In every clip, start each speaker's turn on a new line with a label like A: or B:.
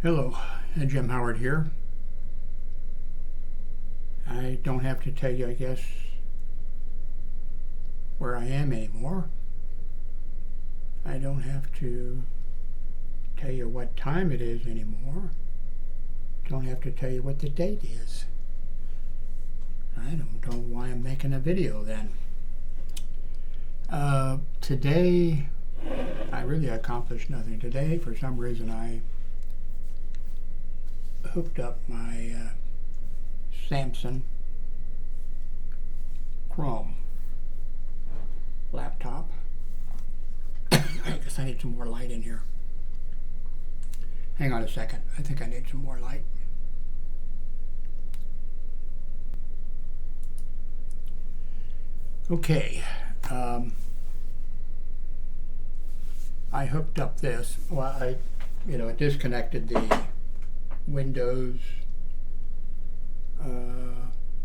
A: Hello, Jim Howard here. I don't have to tell you, I guess, where I am anymore. I don't have to tell you what time it is anymore. Don't have to tell you what the date is. I don't know why I'm making a video then. Today, I really accomplished nothing. Today, for some reason, I hooked up my Samsung Chrome laptop. I guess I need some more light in here. Hang on a second. I think I need some more light. Okay. I hooked up this. Well, I disconnected the Windows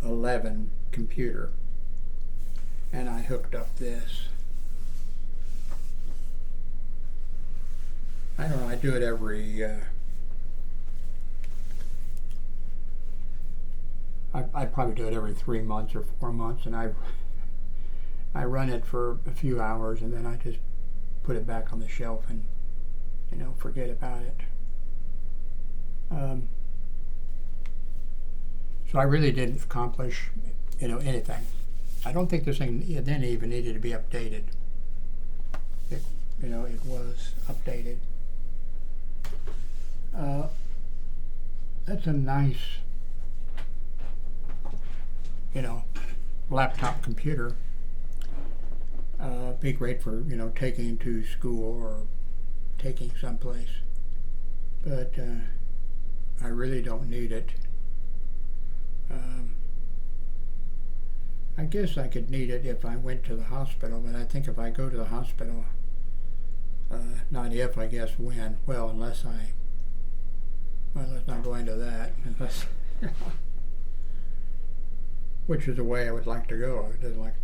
A: 11 computer, and I hooked up this. I don't know, I do it every I probably do it every 3 months or 4 months, and I run it for a few hours, and then I just put it back on the shelf and forget about it. So I really didn't accomplish anything. I don't think this thing then even needed to be updated. It was updated. That's a nice laptop computer. Be great for taking to school or taking someplace, but I really don't need it. I guess I could need it if I went to the hospital, but I think if I go to the hospital, not if, I guess when. Well, let's not go into that. Unless, which is the way I would like to go. I would just like,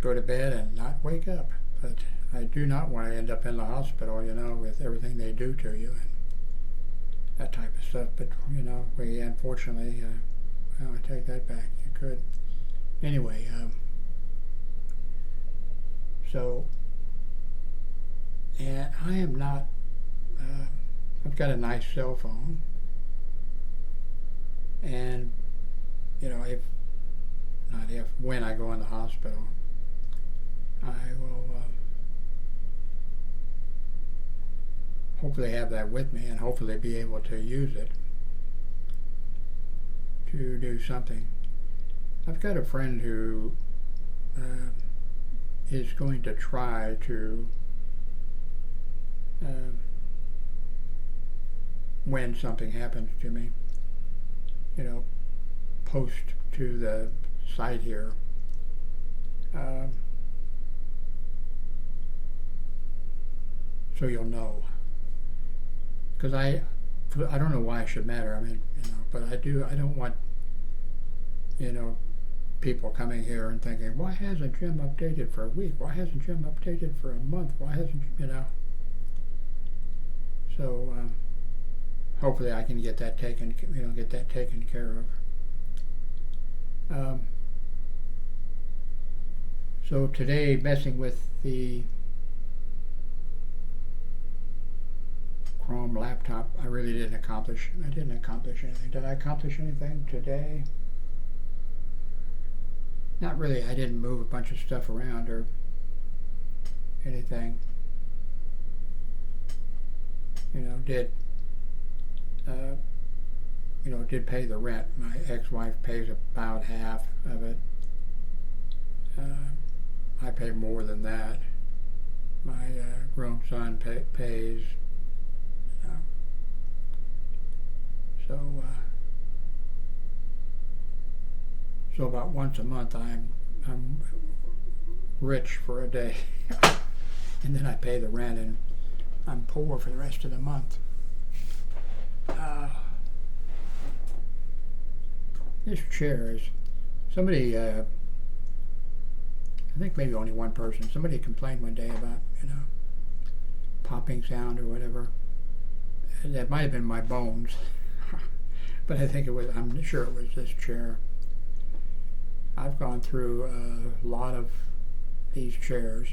A: go to bed and not wake up. But I do not want to end up in the hospital, with everything they do to you and that type of stuff. But, we unfortunately, I take that back. You could. Anyway, and I am not, I've got a nice cell phone, and, when I go in the hospital, I will hopefully have that with me and hopefully be able to use it to do something. I've got a friend who is going to try to, when something happens to me, post to the site here. So you'll know. Because I don't know why it should matter. I mean, but I don't want, people coming here and thinking, why hasn't Jim updated for a week? Why hasn't Jim updated for a month? Why hasn't, So, hopefully I can get that taken care of. So today, messing with the Chrome laptop, I really didn't accomplish anything. Did I accomplish anything today? Not really. I didn't move a bunch of stuff around or anything. Did pay the rent. My ex-wife pays about half of it. I pay more than that. My grown son pays. So about once a month I'm rich for a day, and then I pay the rent, and I'm poor for the rest of the month. This chair is somebody. I think maybe only one person. Somebody complained one day about popping sound or whatever. that might have been my bones, but I think it was, I'm sure it was this chair. I've gone through a lot of these chairs.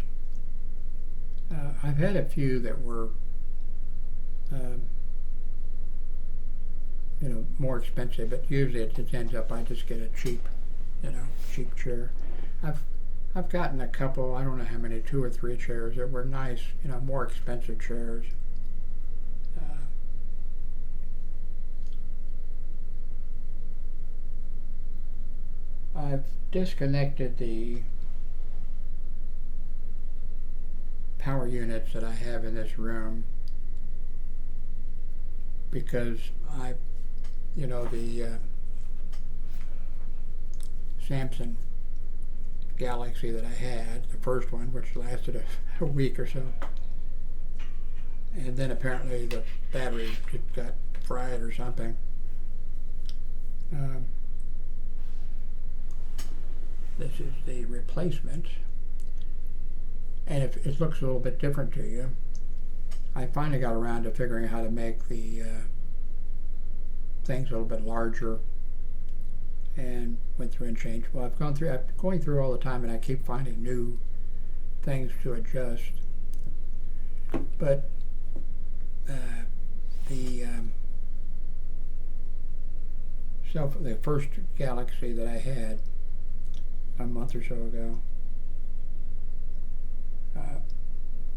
A: I've had a few that were, more expensive, but usually it just ends up, I just get a cheap chair. I've gotten a couple, I don't know how many, 2 or 3 chairs that were nice, more expensive chairs. I've disconnected the power units that I have in this room because the Samsung Galaxy that I had, the first one, which lasted a week or so, and then apparently the battery just got fried or something. This is the replacement, and if it looks a little bit different to you, I finally got around to figuring out how to make the things a little bit larger, and went through and changed. Well, I'm going through all the time, and I keep finding new things to adjust. But the first Galaxy that I had a month or so ago,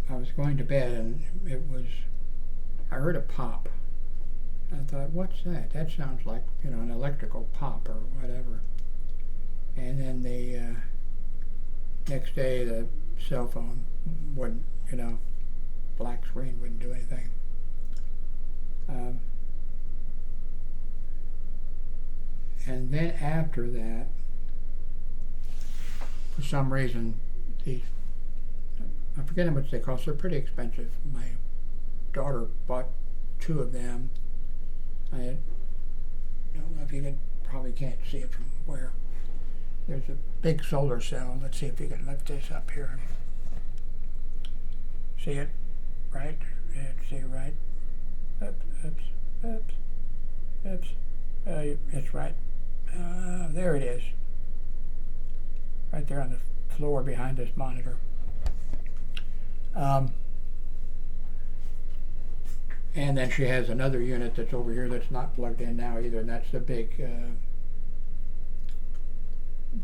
A: I was going to bed, and I heard a pop. I thought, what's that? That sounds like, an electrical pop or whatever. And then the next day, the cell phone wouldn't, black screen wouldn't do anything. And then after that, for some reason, I forget how much they cost. They're pretty expensive. My daughter bought 2 of them. I don't know if you probably can't see it from where. There's a big solar cell. Let's see if you can lift this up here. See it? Right? See, right? Oops. It's right. There it is. Right there on the floor behind this monitor. And then she has another unit that's over here that's not plugged in now either, and that's the big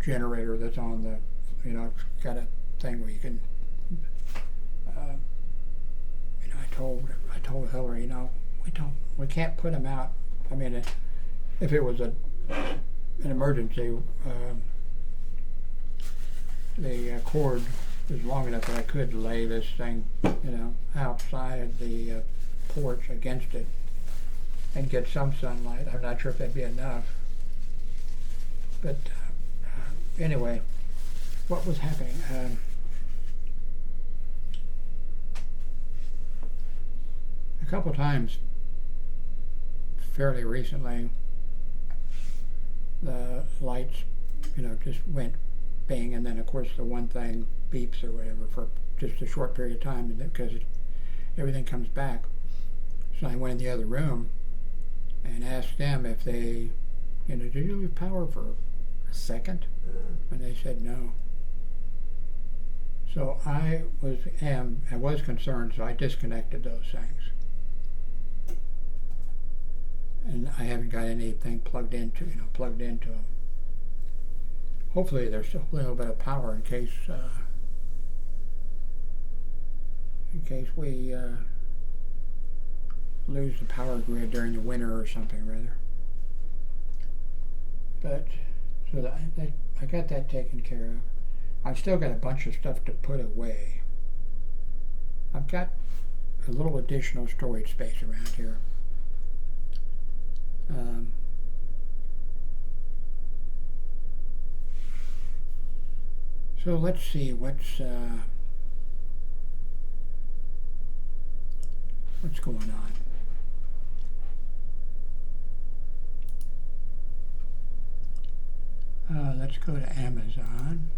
A: generator that's on the, it's got a thing where you can, I told Hillary, we can't put them out. I mean, if it was an emergency, the cord is long enough that I could lay this thing, outside the porch against it and get some sunlight. I'm not sure if that'd be enough. But anyway, what was happening? A couple times fairly recently, the lights, just went bing, and then of course the one thing beeps or whatever for just a short period of time because everything comes back. So I went in the other room and asked them if they, did you lose power for a second? And they said no. So I was concerned, so I disconnected those things. And I haven't got anything plugged into them. Hopefully there's still a little bit of power in case we lose the power grid during the winter or something rather. But so that I got that taken care of. I've still got a bunch of stuff to put away. I've got a little additional storage space around here. So let's see what's going on. Let's go to Amazon.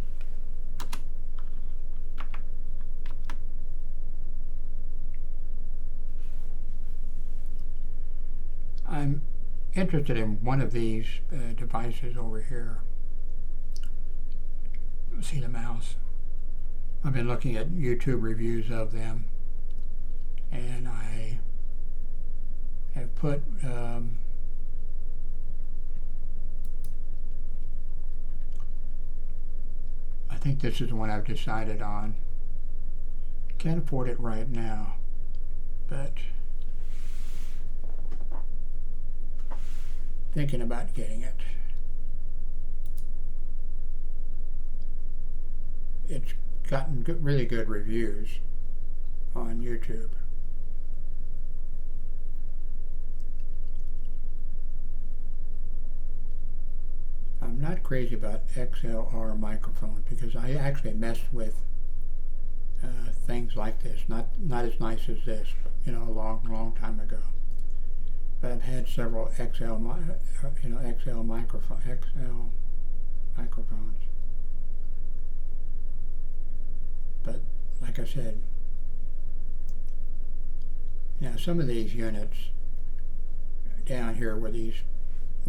A: I'm interested in one of these devices over here. See the mouse? I've been looking at YouTube reviews of them, and I have put I think this is the one I've decided on. Can't afford it right now, but thinking about getting it. It's gotten really good reviews on YouTube. I'm not crazy about XLR microphones because I actually messed with things like this. Not as nice as this, a long time ago. But I've had several XL microphones. But like I said, some of these units down here where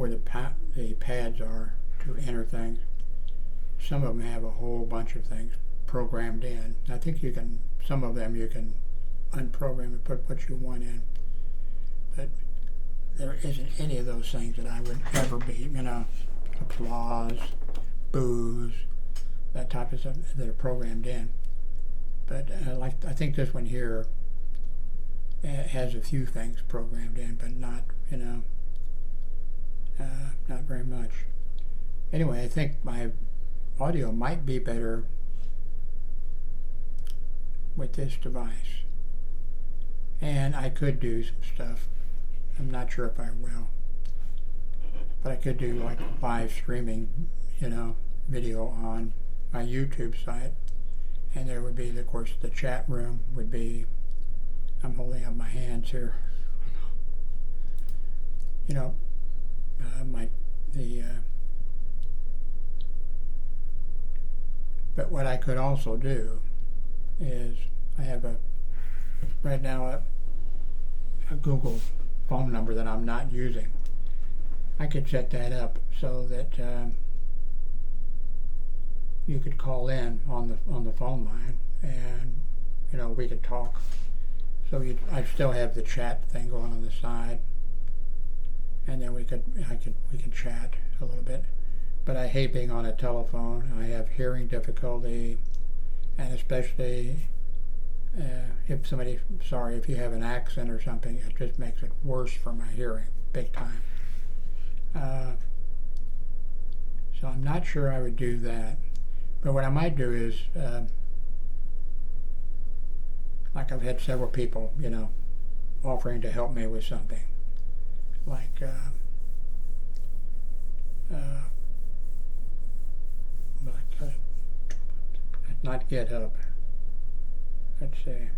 A: the pads are to enter things, some of them have a whole bunch of things programmed in. I think some of them you can unprogram and put what you want in, but there isn't any of those things that I would ever be, applause, boos, that type of stuff that are programmed in. But I think this one here has a few things programmed in, but not, not very much. Anyway, I think my audio might be better with this device. And I could do some stuff. I'm not sure if I will. But I could do like live streaming, video on my YouTube site. And there would be, of course, the chat room would be, I'm holding up my hands here. But what I could also do is I have right now a Google phone number that I'm not using. I could set that up so that you could call in on the phone line, and we could talk. So I'd still have the chat thing going on the side, and then we can chat a little bit. But I hate being on a telephone. I have hearing difficulty, and especially if you have an accent or something, it just makes it worse for my hearing, big time. So I'm not sure I would do that. But what I might do is, like I've had several people, offering to help me with something. Like, not GitHub. Let's see.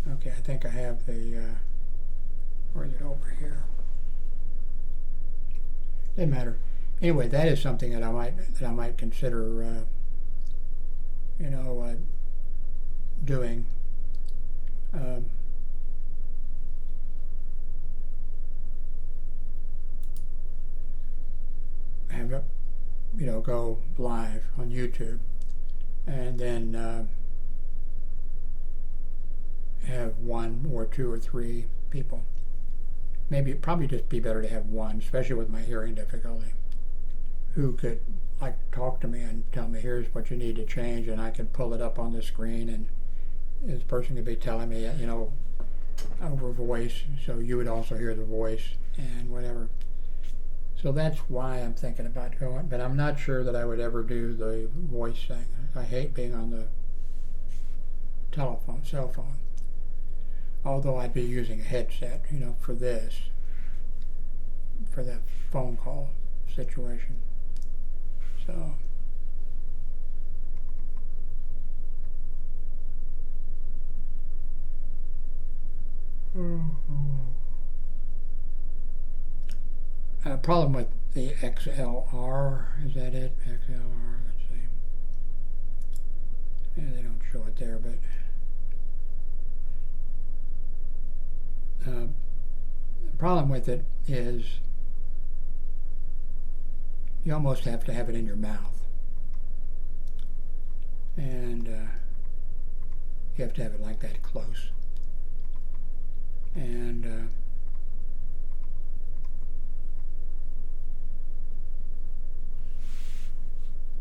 A: Okay, I think I have the, where is it over here? Doesn't matter. Anyway, that is something that I might consider, doing. Have it, go live on YouTube, and then have one or two or three people. Maybe it'd probably just be better to have one, especially with my hearing difficulty, who could talk to me and tell me, here's what you need to change, and I could pull it up on the screen, and this person could be telling me, over voice, so you would also hear the voice and whatever. So that's why I'm thinking about going, but I'm not sure that I would ever do the voice thing. I hate being on the cell phone. Although I'd be using a headset, for this, for that phone call situation. So, problem with the XLR, is that it? XLR, let's see. Yeah, they don't show it there, but the problem with it is you almost have to have it in your mouth, and you have to have it like that close. And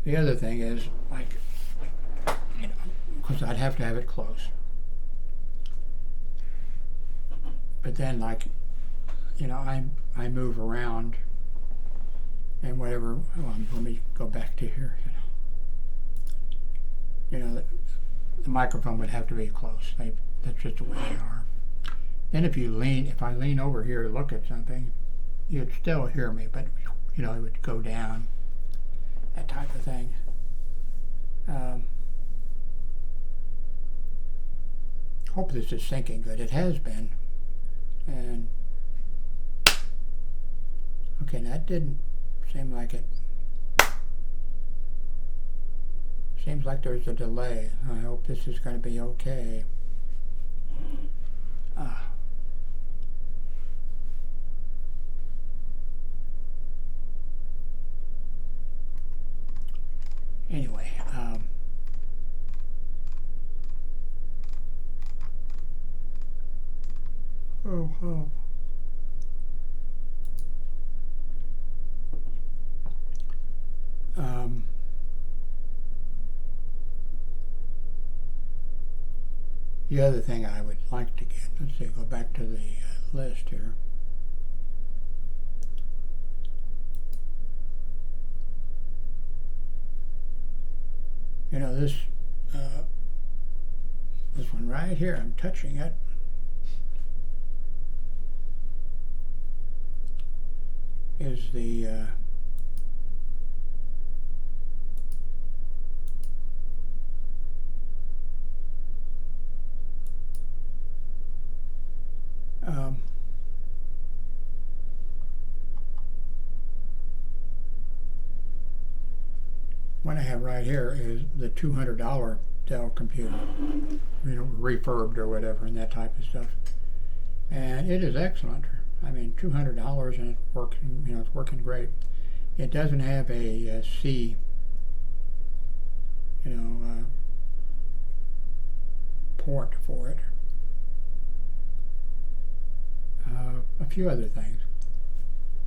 A: the other thing is, like, you know, because I'd have to have it close. But then, like, you know, I move around and whatever. Let me go back to here. You know, the microphone would have to be close. That's just the way they are. Then if I lean over here to look at something, you'd still hear me, but you know, it would go down. That type of thing. Hope this is syncing good. It has been. And okay, that didn't seem like it. Seems like there's a delay. I hope this is going to be okay. Anyway, the other thing I would like to get, let's see, go back to the list here. You know, this one right here, I'm touching it. Is the one I have right here is the $200 Dell computer, you know, refurbed or whatever, and that type of stuff. And it is excellent. I mean, $200 and it's working. You know, it's working great. It doesn't have a C, you know, port for it. A few other things.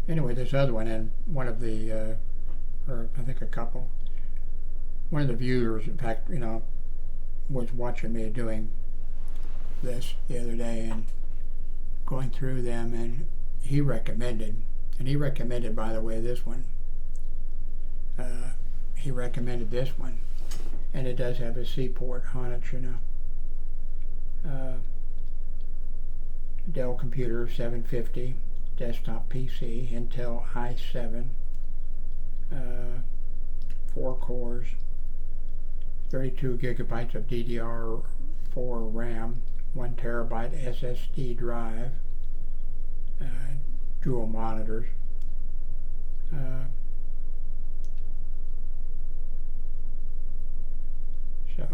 A: Anyway, this other one, and one of the, or I think a couple. One of the viewers, in fact, you know, was watching me doing this the other day and going through them, and he recommended, by the way, this one. He recommended this one, and it does have a C port on it, you know. Dell computer 750, desktop PC, Intel i7, 4 cores, 32 gigabytes of DDR4 RAM, 1 terabyte SSD drive, dual monitors. So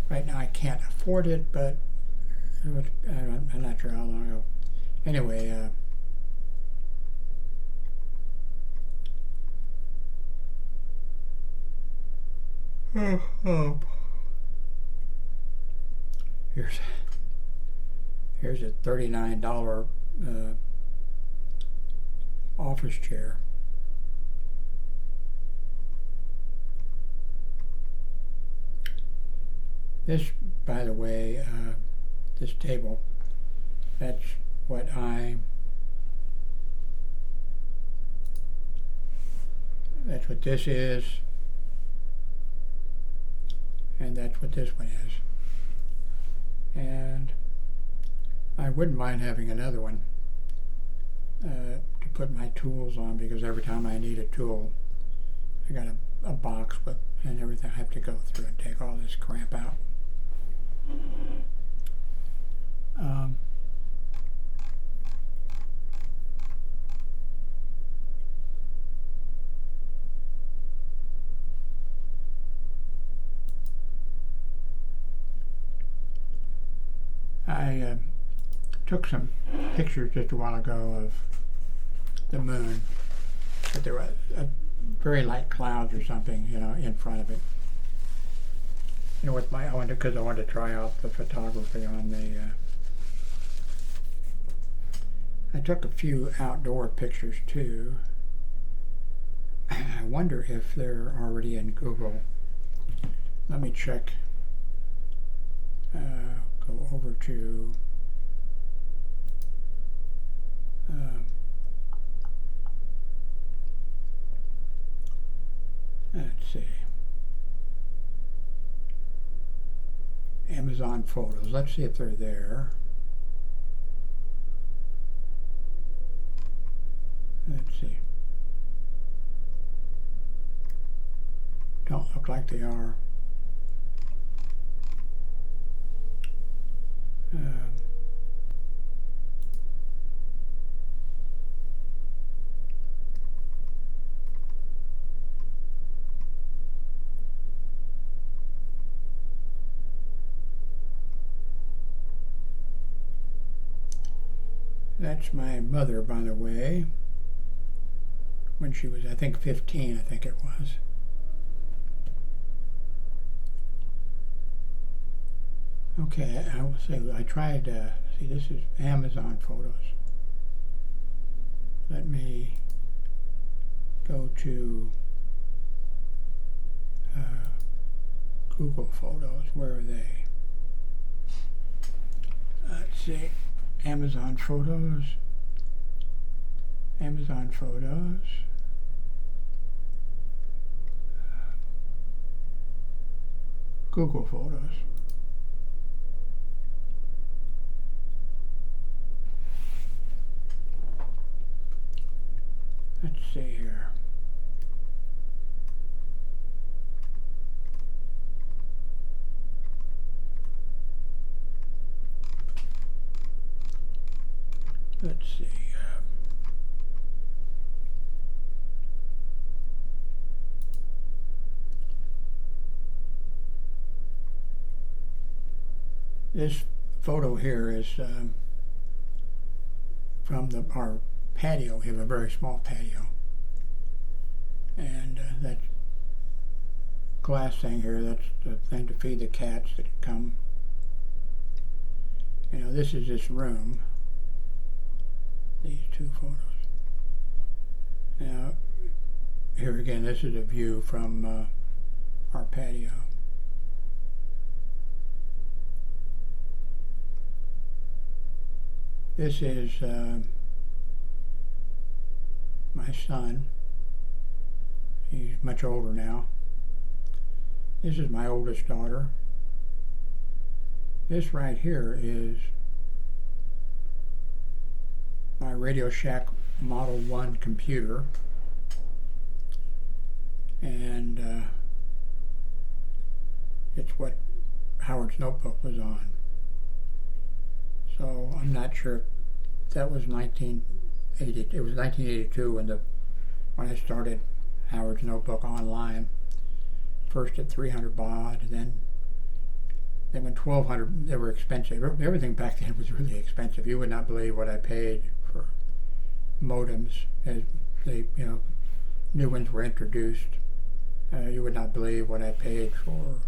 A: right now I can't afford it, but I'm not sure how long ago. Anyway, here's a $39 office chair. This, by the way, this table, that's what this is, and that's what this one is. And I wouldn't mind having another one to put my tools on, because every time I need a tool, I got a box with and everything. I have to go through and take all this crap out. I took some pictures just a while ago of the moon, but there were very light clouds or something, you know, in front of it. You know, with my, because I wanted to try out the photography on the, I took a few outdoor pictures too. I wonder if they're already in Google. Let me check. Go over to let's see, Amazon Photos. Let's see if they're there. Let's see. Don't look like they are. That's my mother, by the way, when she was, I think, 15, I think it was. Okay, I will say, I tried, see, this is Amazon Photos. Let me go to Google Photos. Where are they? Let's see, Amazon Photos. Amazon Photos. Google Photos. Let's see here. Let's see. This photo here is from our patio. We have a very small patio, and that glass thing here, that's the thing to feed the cats that come. You know, this is this room. These two photos. Now, here again, this is a view from our patio. This is my son. He's much older now. This is my oldest daughter. This right here is my Radio Shack Model 1 computer. And it's what Howard's notebook was on. So I'm not sure if that was 1980. It was 1982 when I started Howard's notebook online. First at 300 baud, then when 1200, they were expensive. Everything back then was really expensive. You would not believe what I paid for modems as they, new ones were introduced. You would not believe what I paid for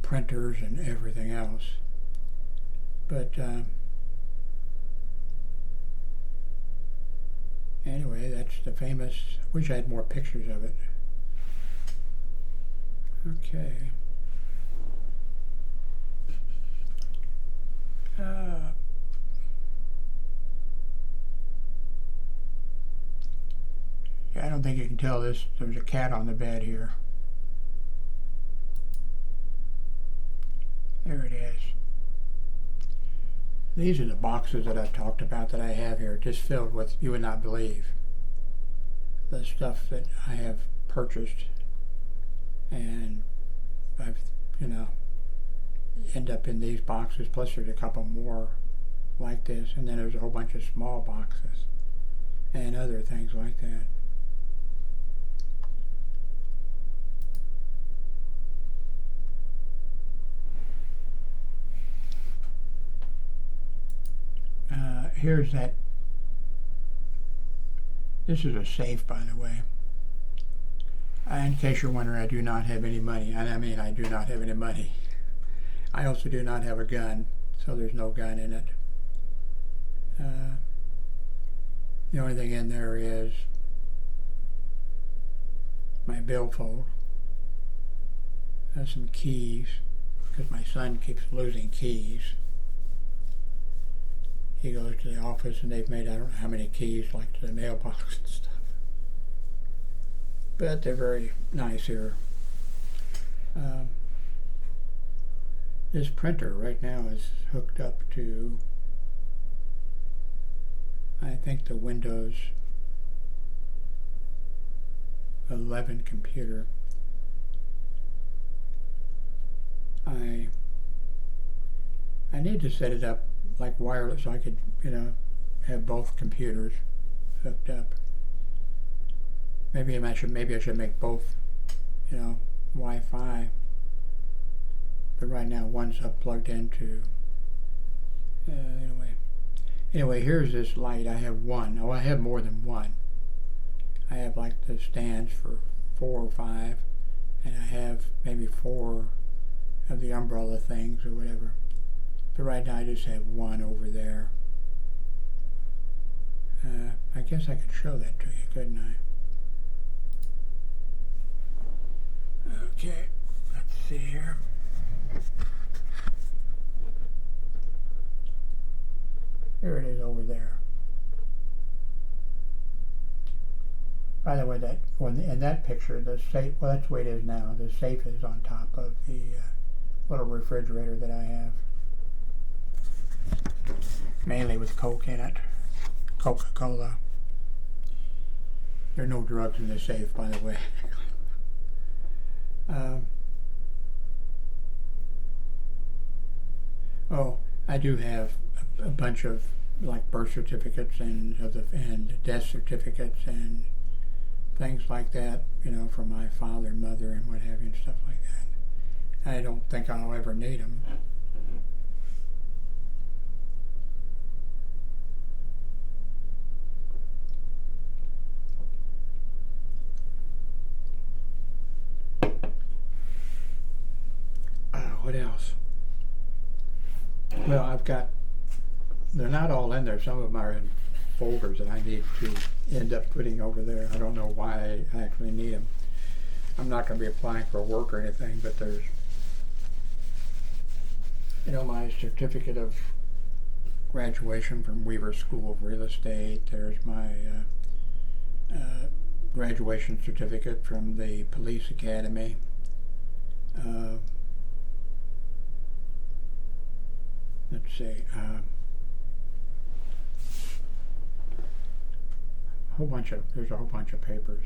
A: printers and everything else. But anyway, that's the famous. Wish I had more pictures of it. Okay. Yeah, I don't think you can tell this. There's a cat on the bed here. There it is. These are the boxes that I've talked about that I have here, just filled with, you would not believe, the stuff that I have purchased, and I've, end up in these boxes, plus there's a couple more like this, and then there's a whole bunch of small boxes and other things like that. here's that. This is a safe, by the way. In case you're wondering, I do not have any money. And I mean, I do not have any money. I also do not have a gun, so there's no gun in it. The only thing in there is my billfold. Some keys, because my son keeps losing keys. He goes to the office and they've made I don't know how many keys, like to the mailbox and stuff. But they're very nice here. This printer right now is hooked up to, I think, the Windows 11 computer. I need to set it up like wireless so I could, have both computers hooked up. Maybe I should make both, Wi-Fi. But right now one's plugged into. Anyway, here's this light. I have one. Oh, I have more than one. I have like the stands for 4 or 5, and I have maybe 4 of the umbrella things or whatever. But right now I just have one over there. I guess I could show that to you, couldn't I? Okay, let's see here. Here it is over there. By the way, in that picture, the safe, well, that's the way it is now. The safe is on top of the little refrigerator that I have. Mainly with Coke in it. Coca-Cola. There are no drugs in the safe, by the way. I do have a bunch of like birth certificates and death certificates and things like that, from my father and mother and what have you and stuff like that. I don't think I'll ever need them. What else? Well, they're not all in there. Some of them are in folders that I need to end up putting over there. I don't know why I actually need them. I'm not going to be applying for work or anything, but there's, my certificate of graduation from Weaver School of Real Estate. There's my graduation certificate from the Police Academy. Let's see, there's a whole bunch of papers.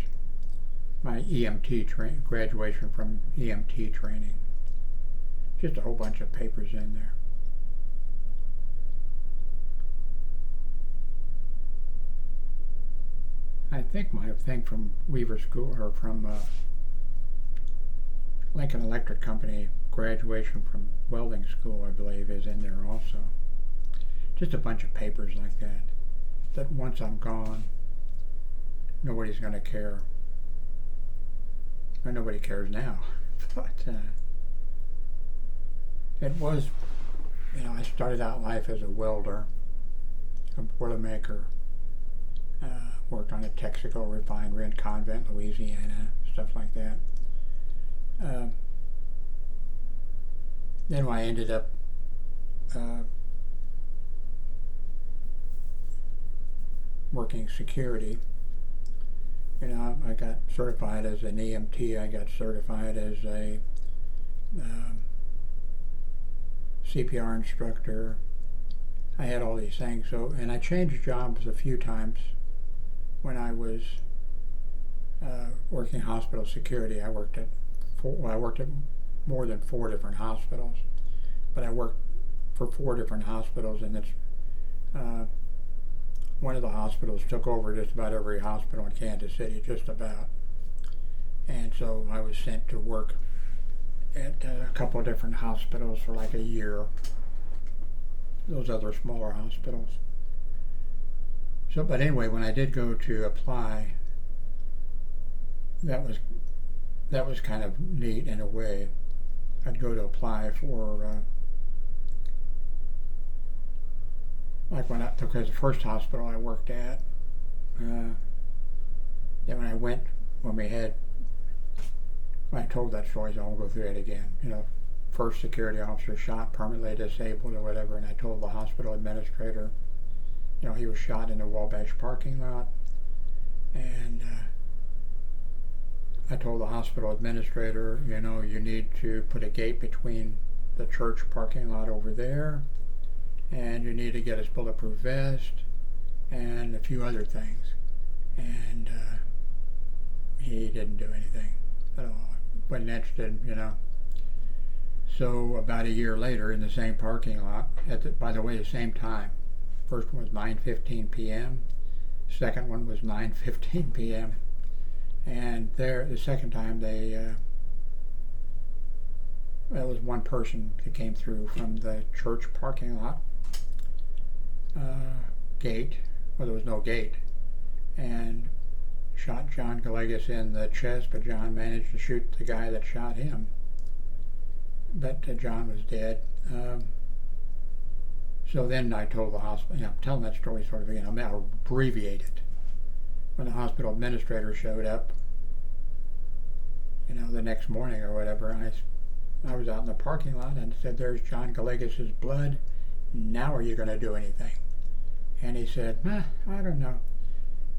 A: My EMT graduation from EMT training. Just a whole bunch of papers in there. I think my thing from Weaver School, or from Lincoln Electric Company, graduation from welding school, I believe, is in there also. Just a bunch of papers like that once I'm gone, nobody's going to care. Or nobody cares now. But it was, I started out life as a welder, a boilermaker, worked on a Texaco refinery in Convent, Louisiana, stuff like that. Then I ended up working security. I got certified as an EMT. I got certified as a CPR instructor. I had all these things. And I changed jobs a few times when I was working hospital security. I worked at more than 4 different hospitals, but I worked for 4 different hospitals, and one of the hospitals took over just about every hospital in Kansas City, just about. And so I was sent to work at a couple of different hospitals for like a year, those other smaller hospitals. So, but anyway, when I did go to apply, that was kind of neat in a way. I'd go to apply for like because the first hospital I worked at, then when I went, when I told that story, so I won't go through it again. First security officer shot, permanently disabled or whatever, and I told the hospital administrator, he was shot in the Wabash parking lot, and I told the hospital administrator, you need to put a gate between the church parking lot over there, and you need to get us bulletproof vest, and a few other things. And he didn't do anything at all. Wasn't interested, So about a year later, in the same parking lot, by the way, the same time. First one was 9:15 p.m. Second one was 9:15 p.m. And the second time there was one person that came through from the church parking lot gate. Well, there was no gate, and shot John Galegas in the chest, but John managed to shoot the guy that shot him. But John was dead. So then I told the hospital, I'm telling that story sort of again, I'll abbreviate it. When the hospital administrator showed up, the next morning or whatever, I was out in the parking lot and said, "There's John Galegas' blood. Now are you going to do anything?" And he said, "I don't know.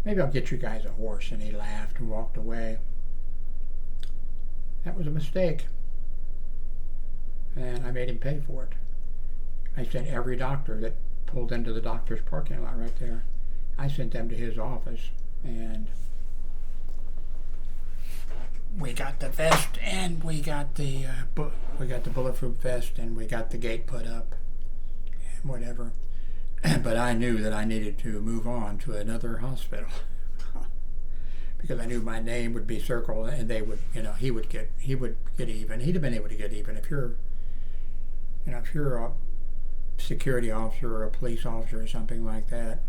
A: Maybe I'll get you guys a horse." And he laughed and walked away. That was a mistake. And I made him pay for it. I sent every doctor that pulled into the doctor's parking lot right there, I sent them to his office, and we got the vest, and we got the bulletproof vest, and we got the gate put up, and whatever. But I knew that I needed to move on to another hospital because I knew my name would be circled, and they would, he would get even. He'd have been able to get even if you're a security officer or a police officer or something like that.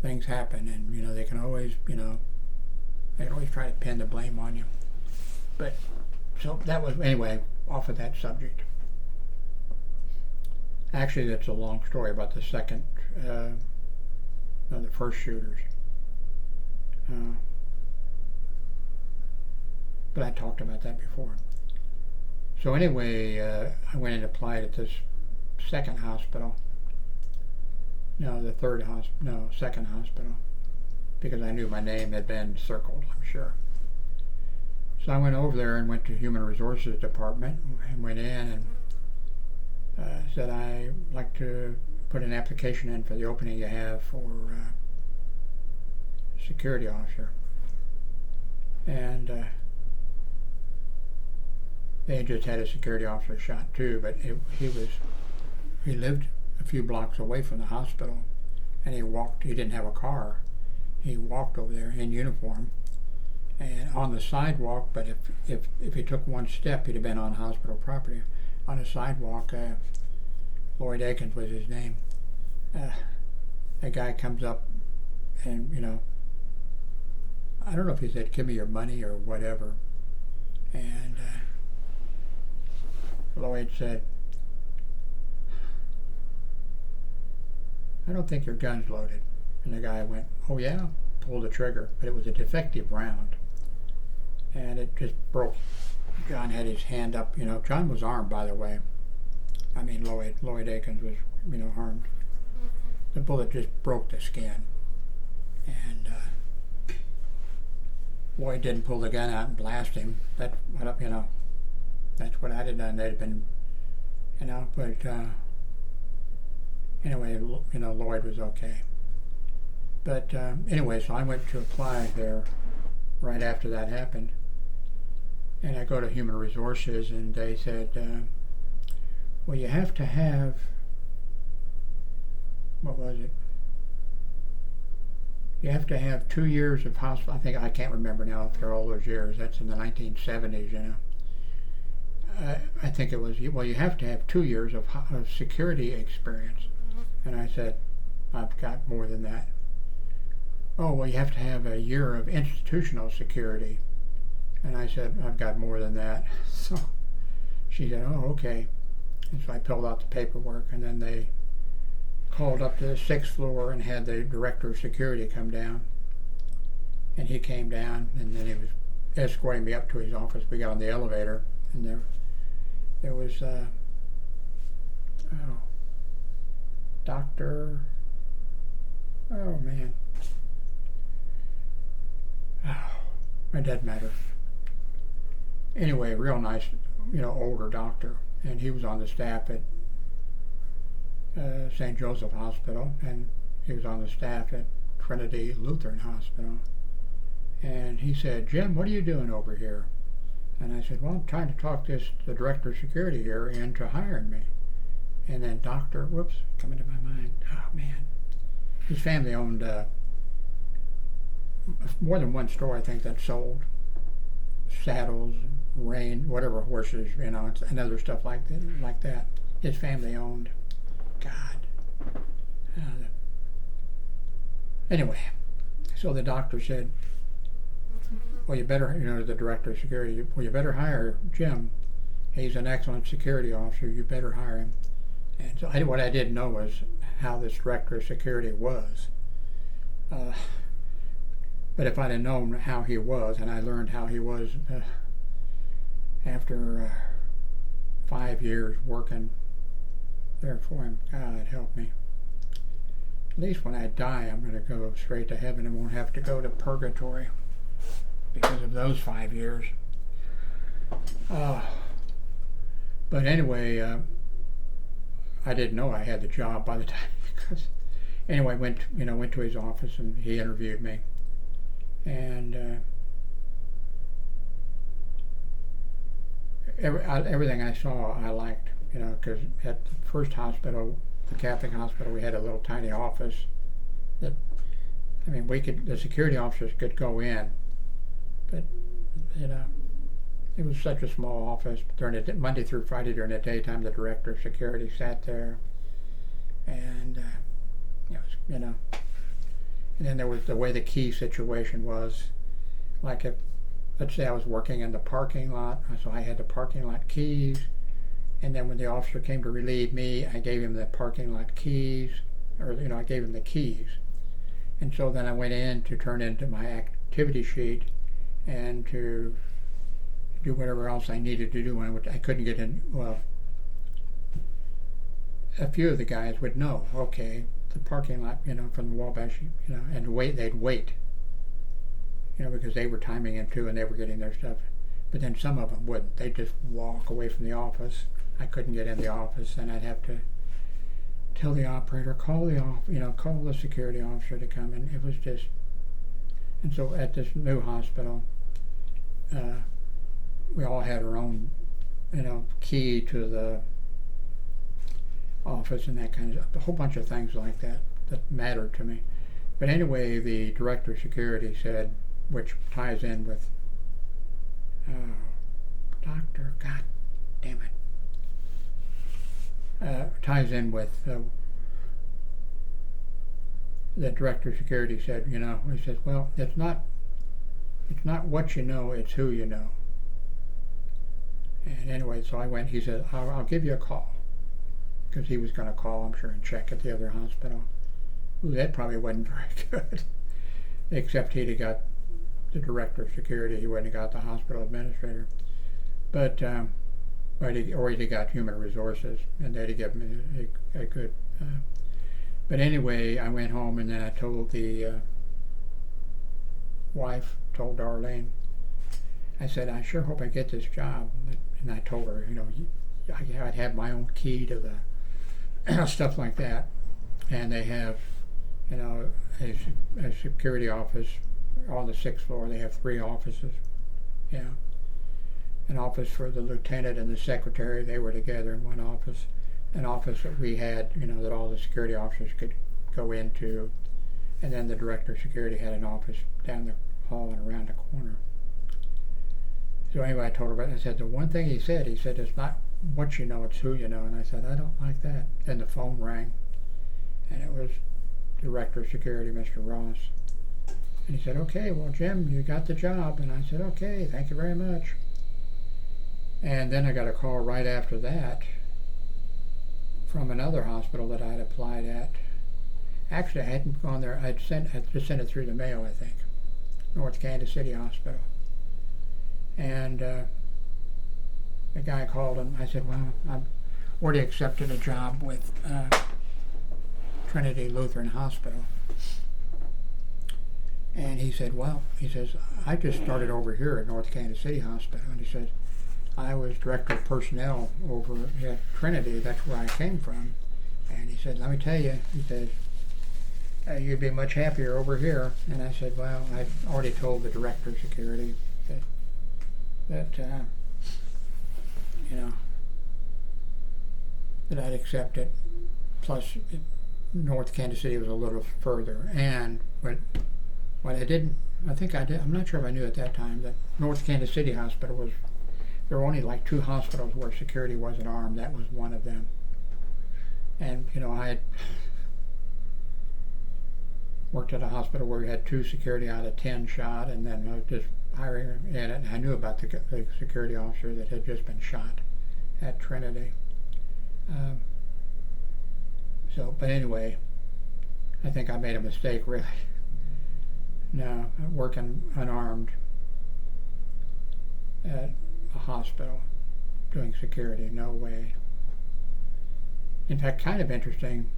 A: Things happen, and they can always try to pin the blame on you. But so that was, anyway, off of that subject. Actually, that's a long story about the first shooters. But I talked about that before. So anyway, I went and applied at this second hospital. Second hospital, because I knew my name had been circled, I'm sure. So I went over there and went to Human Resources Department and went in and said, "I'd like to put an application in for the opening you have for security officer." And they just had a security officer shot too, but he lived a few blocks away from the hospital, and he didn't have a car. He walked over there in uniform and on the sidewalk, but if he took one step, he'd have been on hospital property. On the sidewalk, Lloyd Akins was his name. A guy comes up and, I don't know if he said, "Give me your money" or whatever. And Lloyd said, "I don't think your gun's loaded." And the guy went, "Oh yeah?" Pulled the trigger, but it was a defective round. And it just broke. John had his hand up, John was armed, by the way. I mean, Lloyd Akins was, armed. The bullet just broke the skin. And Lloyd didn't pull the gun out and blast him. That's what I'd have done. They'd have been, but anyway, Lloyd was okay. But anyway, so I went to apply there right after that happened. And I go to Human Resources, and they said, well, you have to have, what was it? You have to have 2 years of hospital. I can't remember now after all those years. That's in the 1970s, I think it was, well, you have to have 2 years of security experience. And I said, I've got more than that. Oh, well, you have to have a year of institutional security. And I said, I've got more than that. So she said, oh, okay. And so I filled out the paperwork, and then they called up to the 6th floor and had the director of security come down. And he came down, and then he was escorting me up to his office. We got on the elevator, and there was Dr. Oh, man. Oh, it doesn't matter. Anyway, real nice, older doctor. And he was on the staff at St. Joseph Hospital, and he was on the staff at Trinity Lutheran Hospital. And he said, Jim, what are you doing over here? And I said, well, I'm trying to talk the director of security here into hiring me. And then coming to my mind, oh man, his family owned more than one store, I think, that sold saddles, rein, whatever horses, and other stuff like that. His family owned. God. Anyway, so the doctor said, well, you better, the director of security, well, you better hire Jim. He's an excellent security officer. You better hire him. And so what I didn't know was how this director of security was. But if I'd have known how he was, and I learned how he was after 5 years working there for him, God help me. At least when I die, I'm going to go straight to heaven and won't have to go to purgatory because of those 5 years. But anyway, I didn't know I had the job by the time. Because anyway, went to his office, and he interviewed me, and everything I saw I liked, because at the first hospital, the Catholic hospital, we had a little tiny office that, the security officers could go in, but it was such a small office. Monday through Friday during the daytime, the director of security sat there, and and then there was the way the key situation was. Like if, let's say I was working in the parking lot, so I had the parking lot keys, and then when the officer came to relieve me, I gave him the parking lot keys, or I gave him the keys. And so then I went in to turn into my activity sheet and to do whatever else I needed to do when I couldn't get in. Well, a few of the guys would know, okay, the parking lot, from the Wabash, and they'd wait, because they were timing in too, and they were getting their stuff. But then some of them wouldn't. They'd just walk away from the office. I couldn't get in the office, and I'd have to tell the operator, call the security officer to come, and it was just. And so at this new hospital, we all had our own, key to the office and that kind of stuff. A whole bunch of things like that mattered to me. But anyway, the director of security said, which ties in with Doctor, God damn it, ties in with the director of security said, he says, well, it's not what you know, it's who you know. And anyway, so I went, he said, I'll give you a call. Because he was going to call, I'm sure, and check at the other hospital. Ooh, that probably wasn't very good. Except he'd have got the director of security, he wouldn't have got the hospital administrator. But, or he'd have got human resources, and they'd have given me a good. But anyway, I went home, and then I told the wife, told Darlene, I said, I sure hope I get this job. And I told her, I'd have my own key to the stuff like that. And they have, a security office on the 6th floor. They have 3 offices. Yeah. An office for the lieutenant and the secretary. They were together in one office. An office that we had, that all the security officers could go into. And then the director of security had an office down the hall and around the corner. So anyway, I told her, I said, the one thing he said, it's not what you know, it's who you know. And I said, I don't like that. Then the phone rang, and it was director of security, Mr. Ross. And he said, okay, well, Jim, you got the job. And I said, okay, thank you very much. And then I got a call right after that from another hospital that I'd applied at. Actually, I hadn't gone there. I'd just sent it through the mail, I think. North Kansas City Hospital. And the guy called him. I said, well, I've already accepted a job with Trinity Lutheran Hospital. And he said, well, he says, I just started over here at North Kansas City Hospital. And he says, I was director of personnel over at Trinity. That's where I came from. And he said, let me tell you, he says, you'd be much happier over here. And I said, well, I've already told the director of security that that I'd accept it. Plus, North Kansas City was a little further. And what I didn't, I think I did, I'm not sure if I knew at that time that North Kansas City Hospital was, there were only like 2 hospitals where security wasn't armed. That was one of them. And, I had worked at a hospital where we had 2 security out of 10 shot, and then I was just hiring in it. And I knew about the security officer that had just been shot at Trinity. But anyway, I think I made a mistake, really. No, working unarmed at a hospital doing security, no way. In fact, kind of interesting,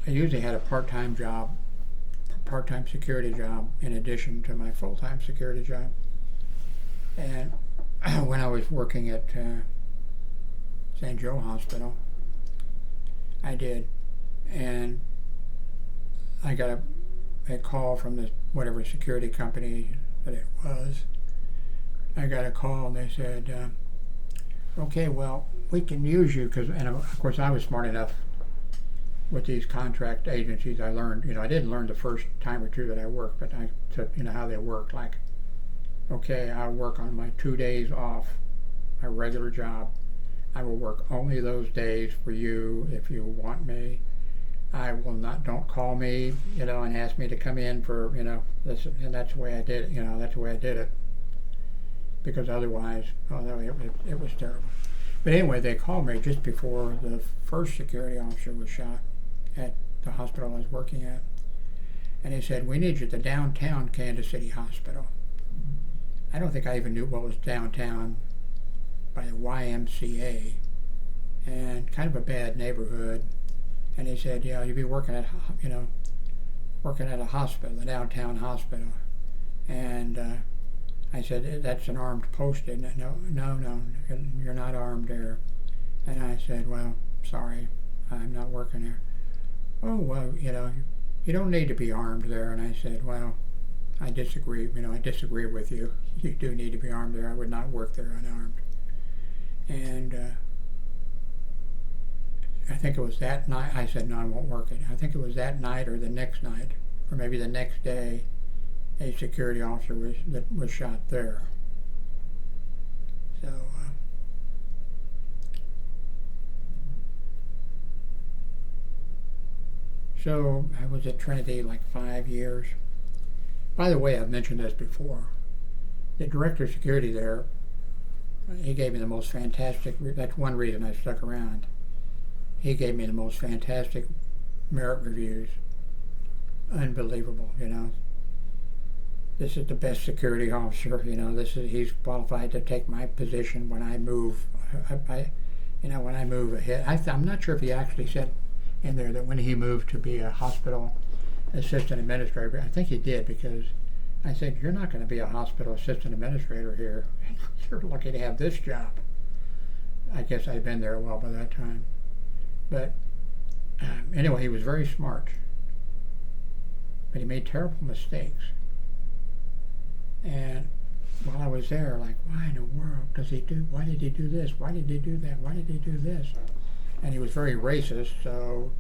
A: I usually had a part-time security job in addition to my full-time security job. And when I was working at St. Joe Hospital, I did, and I got a call from this whatever security company that it was. I got a call and they said, okay, well, we can use you, and of course I was smart enough with these contract agencies. I learned, I didn't learn the first time or two that I worked, but I took, how they work. Like, okay, I'll work on my 2 days off, my regular job. I will work only those days for you if you want me. I will not, don't call me, and ask me to come in for, this, and that's the way I did it, that's the way I did it. Because otherwise, it was terrible. But anyway, they called me just before the first security officer was shot at the hospital I was working at. And they said, we need you at the downtown Kansas City Hospital. I don't think I even knew what was downtown by the YMCA, and kind of a bad neighborhood. And he said, you'll be working at, working at a hospital, a downtown hospital. And I said, that's an armed post, isn't it? No, you're not armed there. And I said, well, sorry, I'm not working there. Oh, well, you don't need to be armed there. And I said, well, I disagree. I disagree with you. You do need to be armed there. I would not work there unarmed. And I think it was that night. I said, no, I won't work it. I think it was that night or the next night, or maybe the next day, a security officer was shot there. So I was at Trinity like 5 years. By the way, I've mentioned this before. The director of security there, he gave me the most fantastic, that's one reason I stuck around. He gave me the most fantastic merit reviews. Unbelievable, This is the best security officer, he's qualified to take my position when I move, when I move ahead. I'm not sure if he actually said in there that when he moved to be a hospital assistant administrator. I think he did, because I said, you're not going to be a hospital assistant administrator here. You're lucky to have this job. I guess I'd been there a while by that time. But anyway, he was very smart. But he made terrible mistakes. And while I was there, like, why in the world does he do, why did he do this? Why did he do that? Why did he do this? And he was very racist, so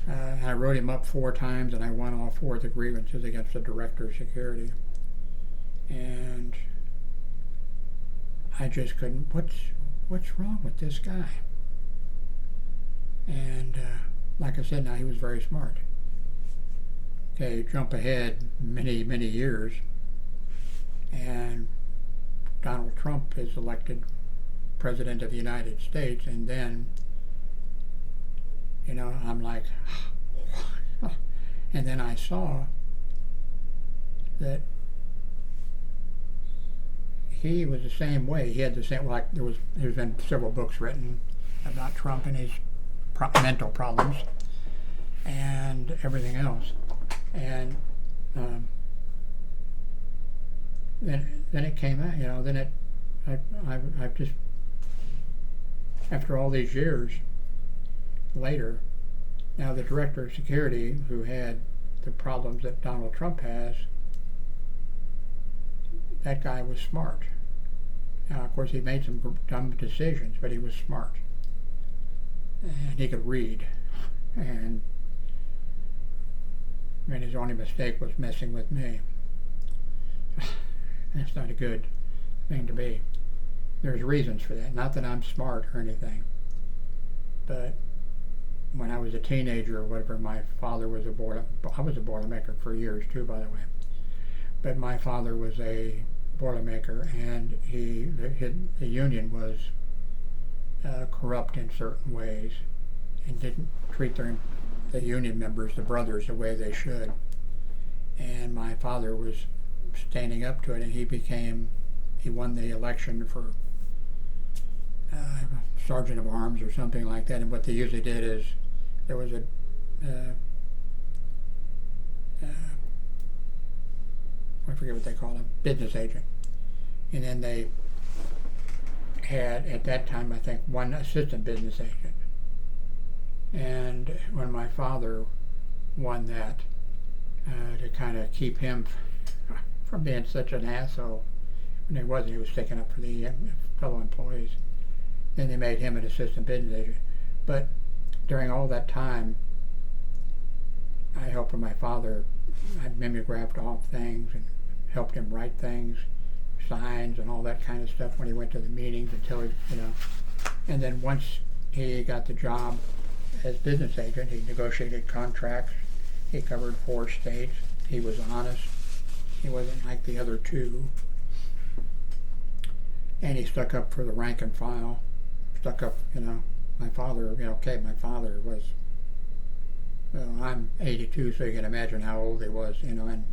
A: I wrote him up 4 times, and I won all 4 of the grievances against the director of security. And I just couldn't, what's wrong with this guy? And like I said, now he was very smart. Okay, jump ahead many, many years, and Donald Trump is elected President of the United States, and then, I'm like, and then I saw that he was the same way. He had the same, like, there's been several books written about Trump and his mental problems and everything else. And then it came out, I've just, after all these years later, now the director of security who had the problems that Donald Trump has, that guy was smart. Now, of course, he made some dumb decisions, but he was smart. And he could read. And his only mistake was messing with me. That's not a good thing to be. There's reasons for that. Not that I'm smart or anything. But when I was a teenager or whatever, my father was I was a Boilermaker for years too, by the way. But my father was a Boilermaker, and the union was corrupt in certain ways and didn't treat the union members, the brothers, the way they should. And my father was standing up to it, and he won the election for Sergeant of Arms or something like that. And what they usually did is there was I forget what they called him, business agent. And then they had, at that time, I think, one assistant business agent. And when my father won that, to kind of keep him from being such an asshole, when he was sticking up for the fellow employees, then they made him an assistant business agent. But during all that time, I helped my father. I mimeographed all things and helped him write things, signs and all that kind of stuff when he went to the meetings until he, and then once he got the job as business agent, he negotiated contracts, he covered 4 states, he was honest, he wasn't like the other two, and he stuck up for the rank and file, stuck up, my father, my father was, I'm 82, so you can imagine how old he was, and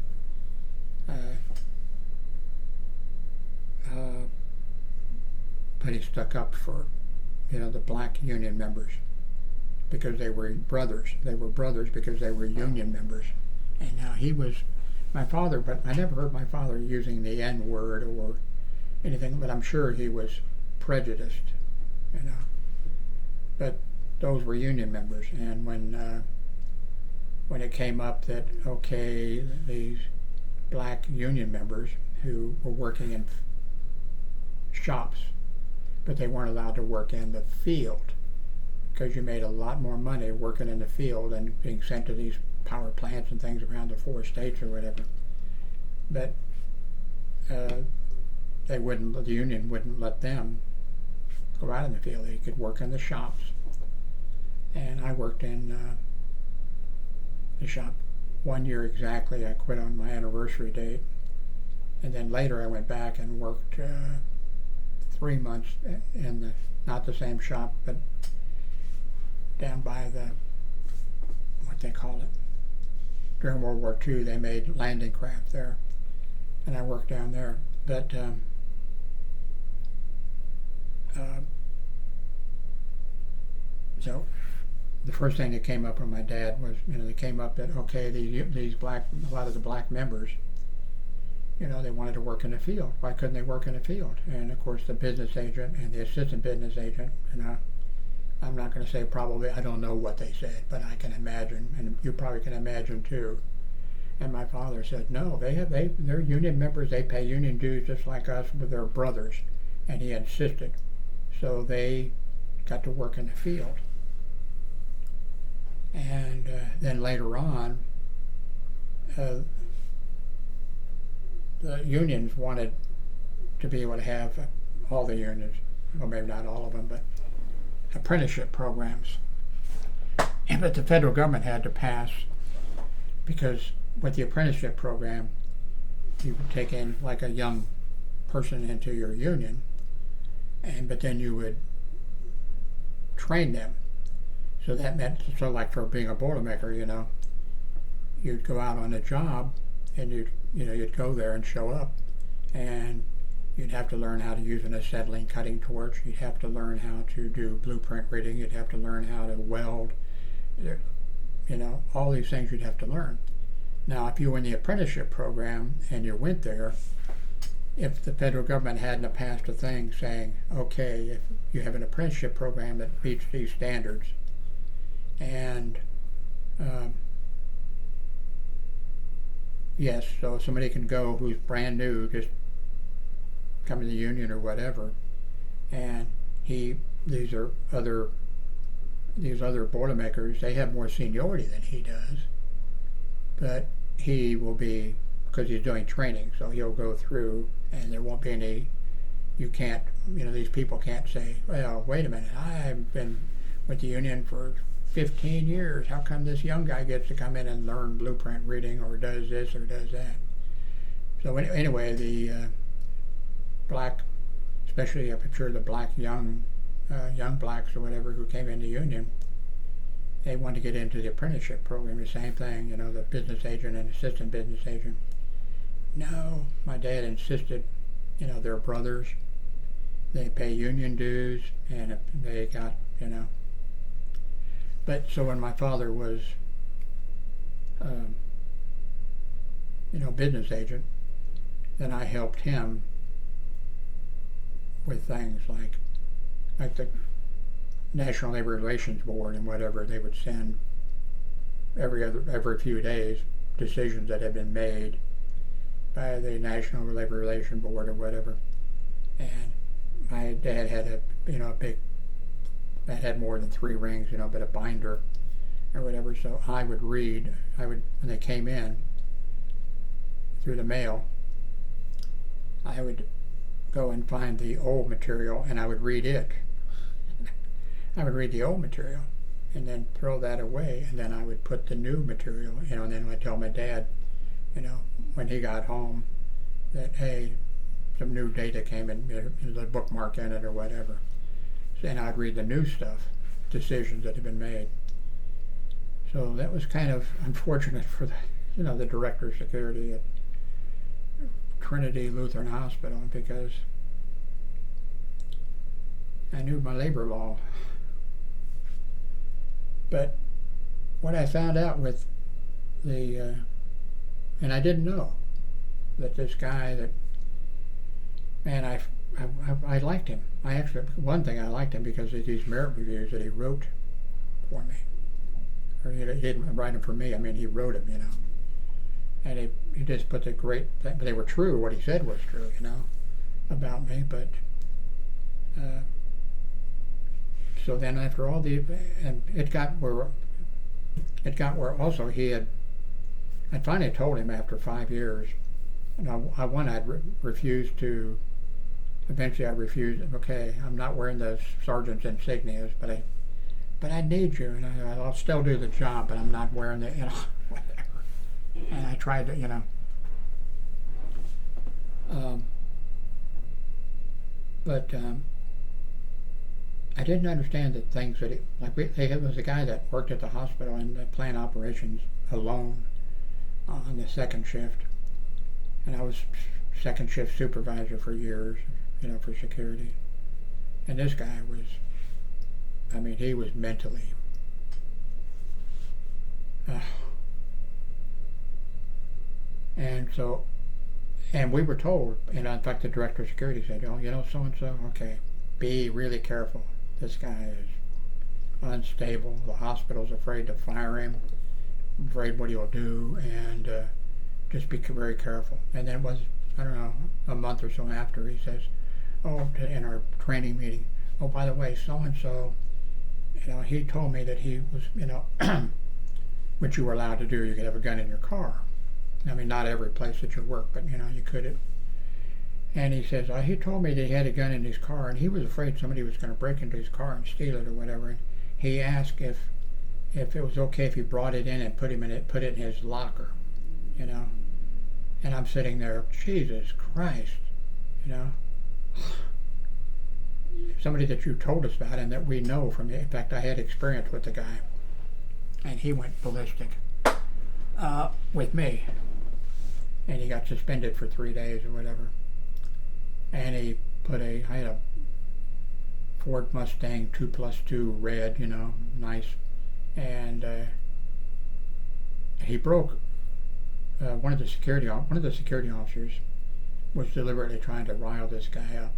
A: but he stuck up for, the black union members because they were brothers. They were brothers because they were union members. And now he was my father, but I never heard my father using the N-word or anything, but I'm sure he was prejudiced, But those were union members, and when it came up that, okay, these black union members who were working in shops, but they weren't allowed to work in the field because you made a lot more money working in the field than being sent to these power plants and things around the 4 states or whatever. But the union wouldn't let them go out in the field. They could work in the shops. And I worked in the shop 1 year exactly. I quit on my anniversary date. And then later I went back and worked 3 months in not the same shop, but down by what they call it. During World War II, they made landing craft there. And I worked down there. But so the first thing that came up with my dad was, they came up that, okay, a lot of the black members, they wanted to work in the field. Why couldn't they work in the field? And of course the business agent and the assistant business agent, I'm not going to say probably, I don't know what they said, but I can imagine, and you probably can imagine too. And my father said, no, they're union members, they pay union dues just like us, but they're brothers. And he insisted. So they got to work in the field. And then later on, the unions wanted to be able to have, all the unions, well maybe not all of them, but apprenticeship programs. But the federal government had to pass, because with the apprenticeship program, you would take in like a young person into your union, but then you would train them. So that meant, so like for being a Boilermaker, you'd go out on a job, and you'd go there and show up, and you'd have to learn how to use an acetylene cutting torch. You'd have to learn how to do blueprint reading. You'd have to learn how to weld. All these things you'd have to learn. Now, if you were in the apprenticeship program and you went there, if the federal government hadn't passed a thing saying, okay, if you have an apprenticeship program that meets these standards, and yes, so somebody can go who's brand new, just come to the union or whatever, and these other Boilermakers, they have more seniority than he does, but he will be, because he's doing training, so he'll go through, and there won't be any, you can't, these people can't say, well, wait a minute, I've been with the union for 15 years, how come this young guy gets to come in and learn blueprint reading, or does this or does that? So anyway, the black, especially I'm sure the black young blacks or whatever who came into union, they wanted to get into the apprenticeship program, the same thing, the business agent and assistant business agent. No, my dad insisted, they're brothers, they pay union dues, and they got, But so when my father was, business agent, then I helped him with things like the National Labor Relations Board and whatever. They would send every few days decisions that had been made by the National Labor Relations Board or whatever. And my dad had a big, that had more than 3 rings, but a binder or whatever. So I would read, when they came in through the mail, I would go and find the old material, and I would read it. I would read the old material and then throw that away, and then I would put the new material, and then I'd tell my dad, when he got home, that, hey, some new data came in, there's a bookmark in it or whatever. And I'd read the new stuff, decisions that had been made. So that was kind of unfortunate for the director of security at Trinity Lutheran Hospital, because I knew my labor law. But what I found out with and I didn't know that this guy I liked him. One thing I liked him because of these merit reviews that he wrote for me. Or he didn't write them for me, he wrote them, And he just put the great thing, but they were true, what he said was true, about me, but so then after all and it got where also I finally told him after 5 years, I'd refused to, eventually I refused, okay, I'm not wearing the sergeant's insignias, but I need you, and I'll still do the job, but I'm not wearing the, whatever. And I tried to, but I didn't understand the things that there was a guy that worked at the hospital in the plant operations alone on the second shift, and I was second shift supervisor for years, for security. And this guy was, he was mentally, and we were told, and in fact the director of security said, so-and-so, okay, be really careful. This guy is unstable. The hospital's afraid to fire him, afraid what he'll do, and just be very careful. And then it was, I don't know, a month or so after, he says, in our training meeting, by the way, so-and-so, he told me that he was, what you were allowed to do, you could have a gun in your car. Not every place that you work, but, you could. And he says, he told me that he had a gun in his car, and he was afraid somebody was going to break into his car and steal it or whatever. And he asked if if it was okay if he brought it in and put it in his locker, you know. And I'm sitting there, Jesus Christ, you know. Somebody that you told us about and that we know from, in fact, I had experience with the guy, and he went ballistic with me, and he got suspended for 3 days or whatever. And he I had a Ford Mustang 2+2 red, you know, nice, and he broke. One of the security officers was deliberately trying to rile this guy up.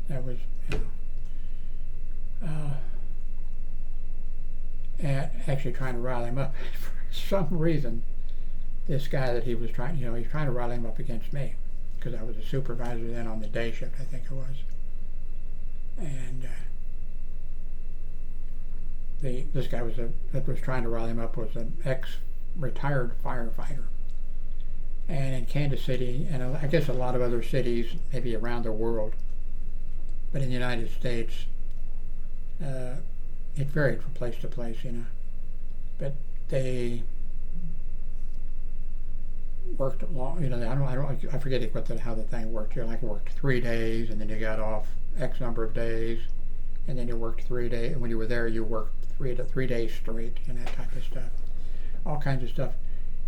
A: That was, you know, and actually trying to rile him up. For some reason, this guy that he was trying, you know, he's trying to rile him up against me, because I was a supervisor then on the day shift, I think it was. And this guy that was trying to rile him up was an ex-retired firefighter. And in Kansas City, and I guess a lot of other cities, maybe around the world, but in the United States, it varied from place to place, you know. But they worked long, you know. I forget how the thing worked. You like worked 3 days, and then you got off X number of days, and then you worked 3 days. And when you were there, you worked 3 days straight, and that type of stuff, all kinds of stuff.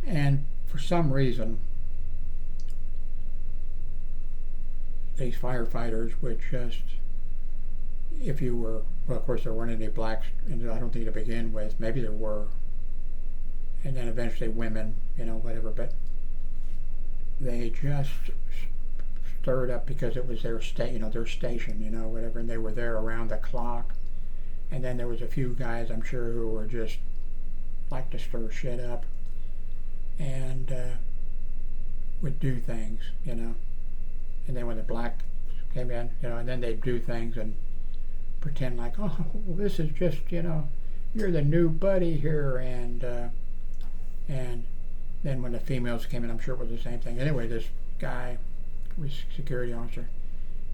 A: And for some reason, these firefighters would just, if you were, well, of course there weren't any blacks, and I don't think to begin with. Maybe there were, and then eventually women, you know, whatever. But they just stirred up because it was their their station, you know, whatever, and they were there around the clock. And then there was a few guys, I'm sure, who were just like to stir shit up, and would do things, you know. And then when the black came in, you know, and then they'd do things and pretend like, oh, well, this is just, you know, you're the new buddy here, and then when the females came in, I'm sure it was the same thing. Anyway, this guy, security officer,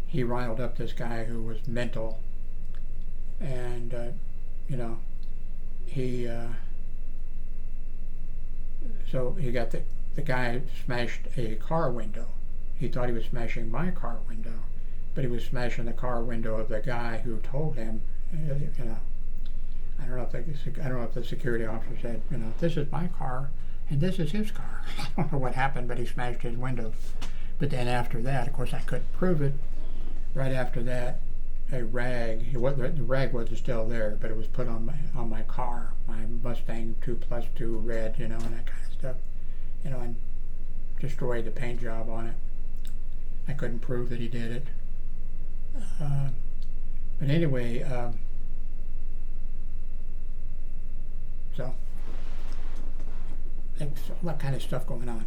A: he riled up this guy who was mental, and you know, so he got the guy smashed a car window. He thought he was smashing my car window, but he was smashing the car window of the guy who told him, you know, I don't know if the security officer said, you know, this is my car and this is his car. I don't know what happened, but he smashed his window. But then after that, of course, I couldn't prove it. Right after that, a rag, the rag wasn't still there, but it was put on my car, my Mustang 2+2 red, you know, and that kind of stuff, you know, and destroyed the paint job on it. I couldn't prove that he did it. But anyway, so there's all that kind of stuff going on.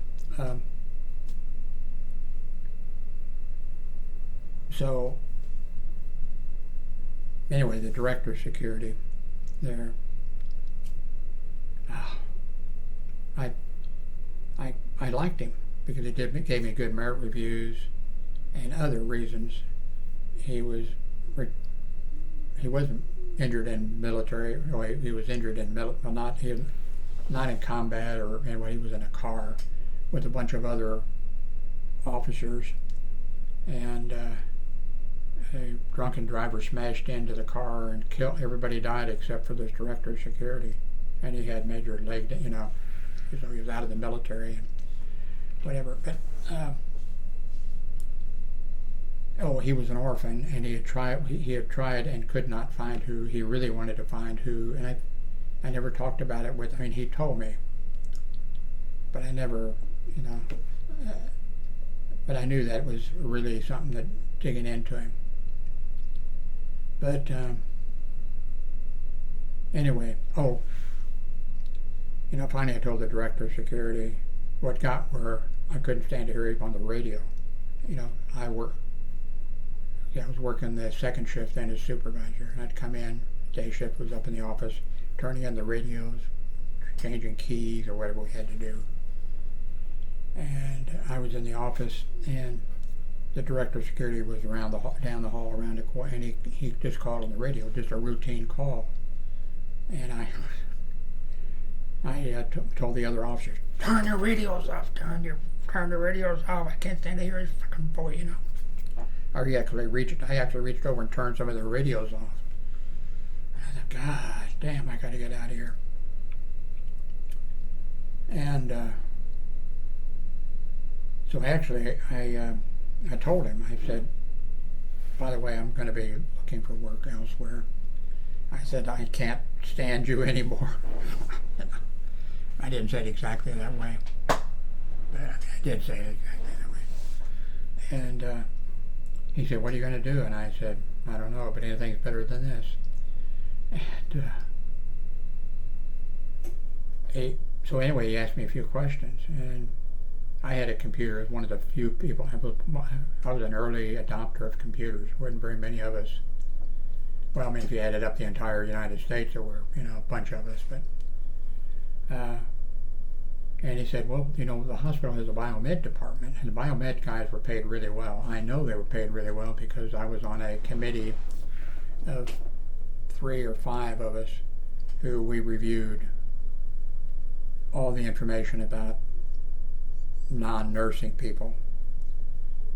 A: So anyway, the director of security there, I liked him because he gave me good merit reviews and other reasons. He wasn't injured in military. Well, he was injured in not in combat, or anyway, he was in a car with a bunch of other officers, and a drunken driver smashed into the car and killed. Everybody died except for this director of security, and he had major leg, you know, so he was out of the military and whatever. But he was an orphan, and he had tried and could not find who he really wanted to find who, and I never talked about it with. I mean, he told me, but I never, you know. But I knew that was really something that digging into him. But anyway, you know, finally I told the director of security what got where I couldn't stand to hear him on the radio. You know, I was working the second shift then as supervisor, and I'd come in, day shift was up in the office, turning in the radios, changing keys or whatever we had to do. And I was in the office, and the director of security was down the hall around the corner, and he just called on the radio, just a routine call. And I told the other officers, turn your radios off, turn the radios off. I can't stand to hear his fucking voice, you know. I actually reached over and turned some of their radios off. And I thought, God damn, I gotta get out of here. And so actually, I told him, I said, by the way, I'm going to be looking for work elsewhere. I said, I can't stand you anymore. I didn't say it exactly that way, but I did say it exactly that way. And he said, what are you going to do? And I said, I don't know, but anything's better than this. And so anyway, he asked me a few questions, and I had a computer as one of the few people. I was an early adopter of computers. There wasn't very many of us. Well, I mean, if you added up the entire United States, there were, you know, a bunch of us. But and he said, well, you know, the hospital has a biomed department, and the biomed guys were paid really well. I know they were paid really well because I was on a committee of 3 or 5 of us who we reviewed all the information about non-nursing people,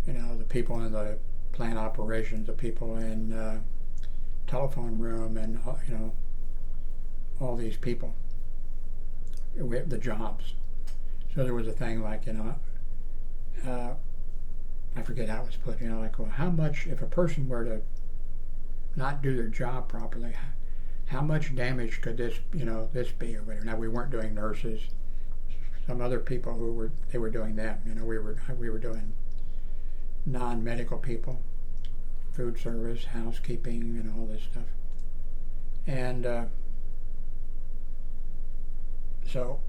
A: you know, the people in the plant operations, the people in telephone room, and you know, all these people, the jobs. So there was a thing like, you know, I forget how it was put, you know, like, well, how much, if a person were to not do their job properly, how much damage could this, you know, this be or whatever. Now, we weren't doing nurses. Some other people they were doing them. You know, we were doing non-medical people, food service, housekeeping, you know, all this stuff. And so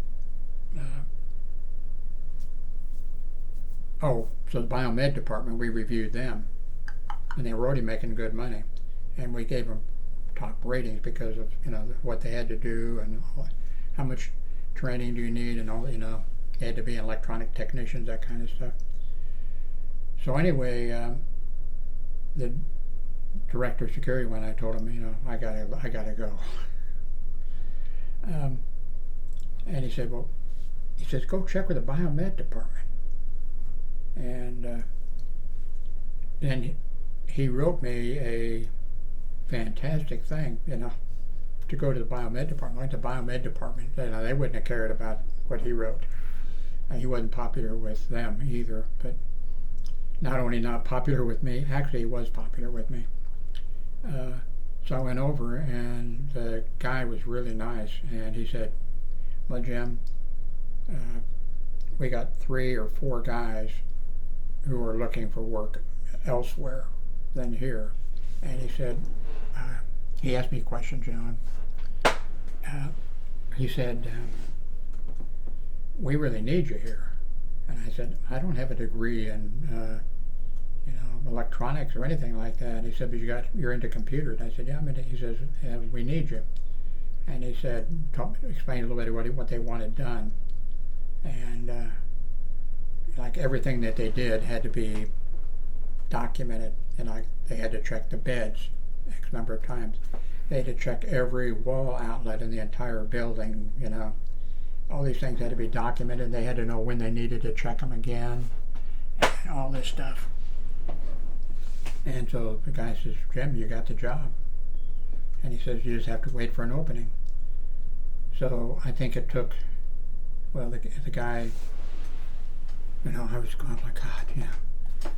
A: the biomed department, we reviewed them, and they were already making good money, and we gave them top ratings because of, you know, what they had to do and how much training do you need, and all, you know, they had to be electronic technicians, that kind of stuff. So anyway, the director of security, when I told him, you know, I gotta go, and he said, well, he says, go check with the biomed department. And then he wrote me a fantastic thing, you know, to go to the biomed department. Like the biomed department, you know, they wouldn't have cared about what he wrote. He wasn't popular with them either, but not only not popular with me, actually he was popular with me. So I went over, and the guy was really nice, and he said, well, Jim, we got 3 or 4 guys who are looking for work elsewhere than here. And he said, he asked me questions, you know. He said, we really need you here. And I said, I don't have a degree in you know, electronics or anything like that. He said, but you're into computers. And I said, yeah, he says, we need you. And he said, explain a little bit what they wanted done. And like everything that they did had to be documented, and they had to check the beds X number of times. They had to check every wall outlet in the entire building, you know. All these things had to be documented. They had to know when they needed to check them again, and all this stuff. And so the guy says, Jim, you got the job. And he says, you just have to wait for an opening. So I think it took, well, the guy, you know, I was going, oh my God, yeah.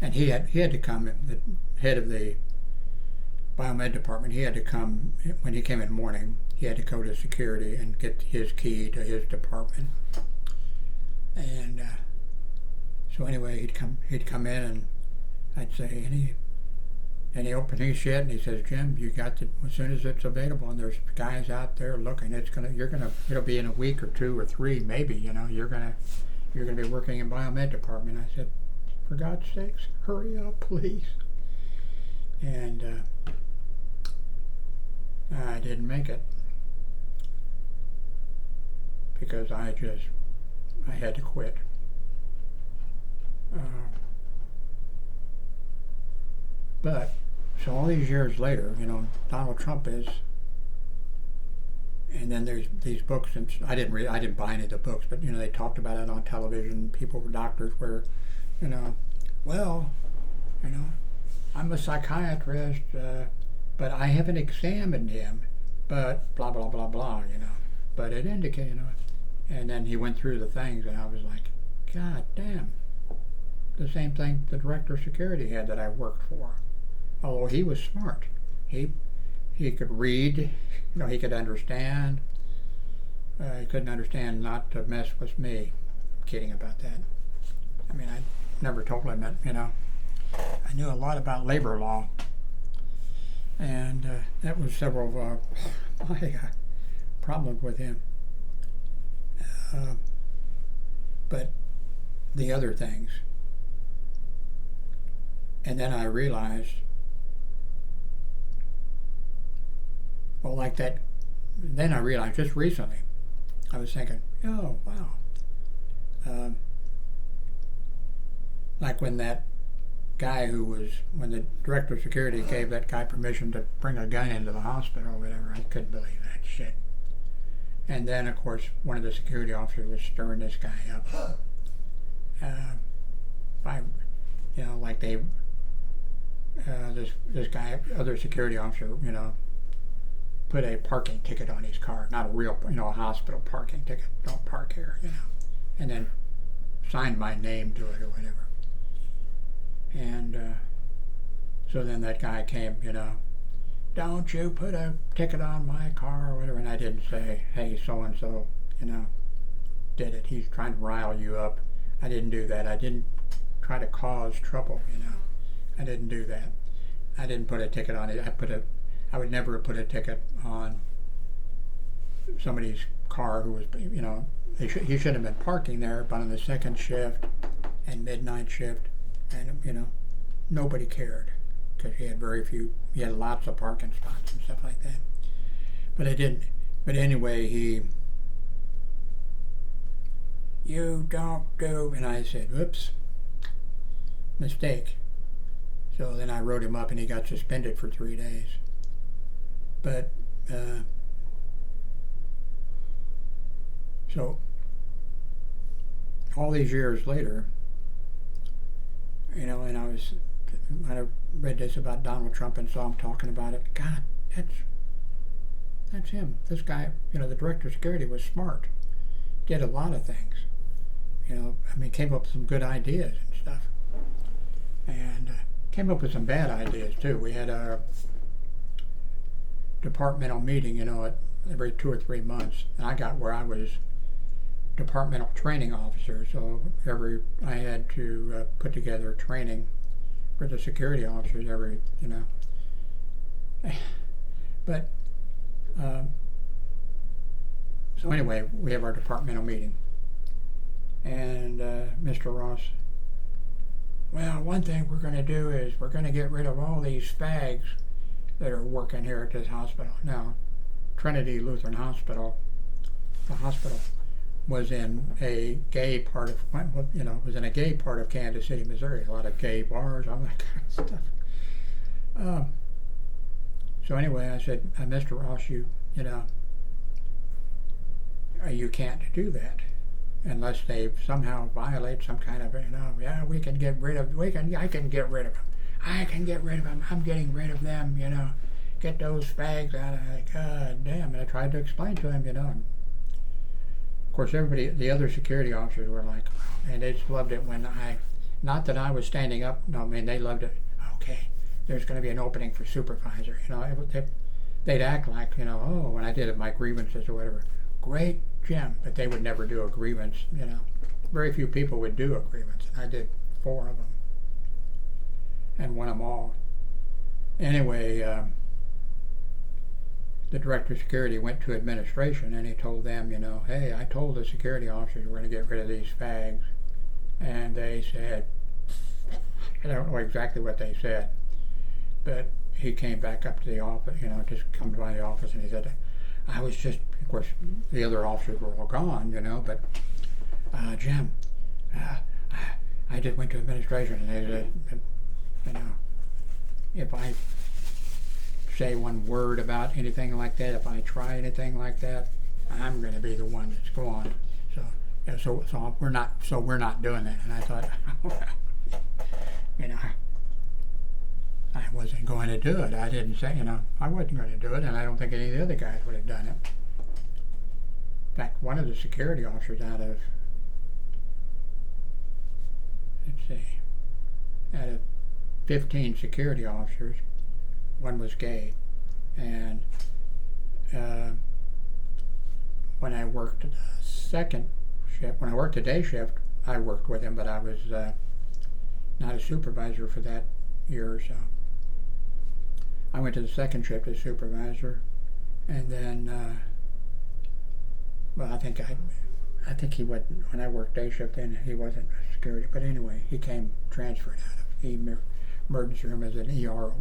A: And he had to come, the head of the biomed department, he had to come, when he came in the morning, he had to go to security and get his key to his department. And so anyway, he'd come in, and I'd say, any openings yet? And he says, Jim, you got to, as soon as it's available, and there's guys out there looking, it'll be in a week or 2 or 3, maybe, you know, you're gonna be working in biomed department. I said, for God's sakes, hurry up, please. And I didn't make it because I had to quit. But so all these years later, you know, Donald Trump is And then there's these books, and I didn't buy any of the books, but they talked about it on television. People, doctors were, well, you know, I'm a psychiatrist, but I haven't examined him, but blah blah blah blah, But it indicated, And then he went through the things, and I was like, God damn. The same thing the director of security had that I worked for. Although he was smart, he could read, he could understand. He couldn't understand not to mess with me. I'm kidding about that. I mean, I never told him that, I knew a lot about labor law. And that was several of my problems with him. But the other things. And then I realized, well, like that, then I realized just recently, I was thinking, oh, wow. Like when that guy when the director of security gave that guy permission to bring a gun into the hospital or whatever, I couldn't believe that shit. And then, of course, one of the security officers was stirring this guy up. Like they, this guy, other security officer, put a parking ticket on his car, not a real, a hospital parking ticket, don't park here, and then signed my name to it or whatever. And so then that guy came, don't you put a ticket on my car or whatever, and I didn't say, hey, so-and-so, did it. He's trying to rile you up. I didn't do that. I didn't try to cause trouble, I didn't do that. I didn't put a ticket on it. I would never put a ticket on somebody's car who was, he shouldn't have been parking there, but on the second shift and midnight shift, and, nobody cared because he had lots of parking spots and stuff like that. But I didn't. But anyway, you don't do, and I said, whoops, mistake. So then I wrote him up and he got suspended for 3 days. But, so, all these years later, and I read this about Donald Trump and saw him talking about it. God, that's him. This guy, the director of security was smart. Did a lot of things. Came up with some good ideas and stuff. And came up with some bad ideas too. We had a departmental meeting, every 2 or 3 months. And I got where I was departmental training officer, so I had to put together training for the security officers But so anyway, we have our departmental meeting, and Mr. Ross, well, one thing we're going to do is we're going to get rid of all these fags that are working here at this hospital. Now, Trinity Lutheran Hospital, the hospital, was in a gay part of Kansas City, Missouri. A lot of gay bars, all that kind of stuff. So anyway, I said, Mr. Ross, you can't do that unless they somehow violate some kind of, I can get rid of them. I can get rid of them. I'm getting rid of them, Get those fags out of it. God damn. And I tried to explain to him, and of course, everybody, the other security officers were like, and they just loved it when not that I was standing up, they loved it. Okay, there's going to be an opening for supervisor. They'd act like, when I did my grievances or whatever, great, Jim, but they would never do a grievance, Very few people would do a grievance, and I did 4 of them and won them all. Anyway, the director of security went to administration and he told them, hey, I told the security officers we're going to get rid of these fags. And they said, I don't know exactly what they said, but he came back up to the office, just come by the office, and he said, I was just, of course, the other officers were all gone, but Jim, I just went to administration, and they said, if I say one word about anything like that, if I try anything like that, I'm going to be the one that's gone. So, yeah, so we're not doing that. And I thought, you know, I wasn't going to do it. I didn't say, I wasn't going to do it, and I don't think any of the other guys would have done it. In fact, one of the security officers out of 15 security officers, one was gay. And when I worked the second shift, when I worked the day shift, I worked with him, but I was not a supervisor for that year or so. I went to the second shift as supervisor, and then, well, I think he went, when I worked day shift, then he wasn't a security, but anyway, he came transferred out of the emergency room as an ER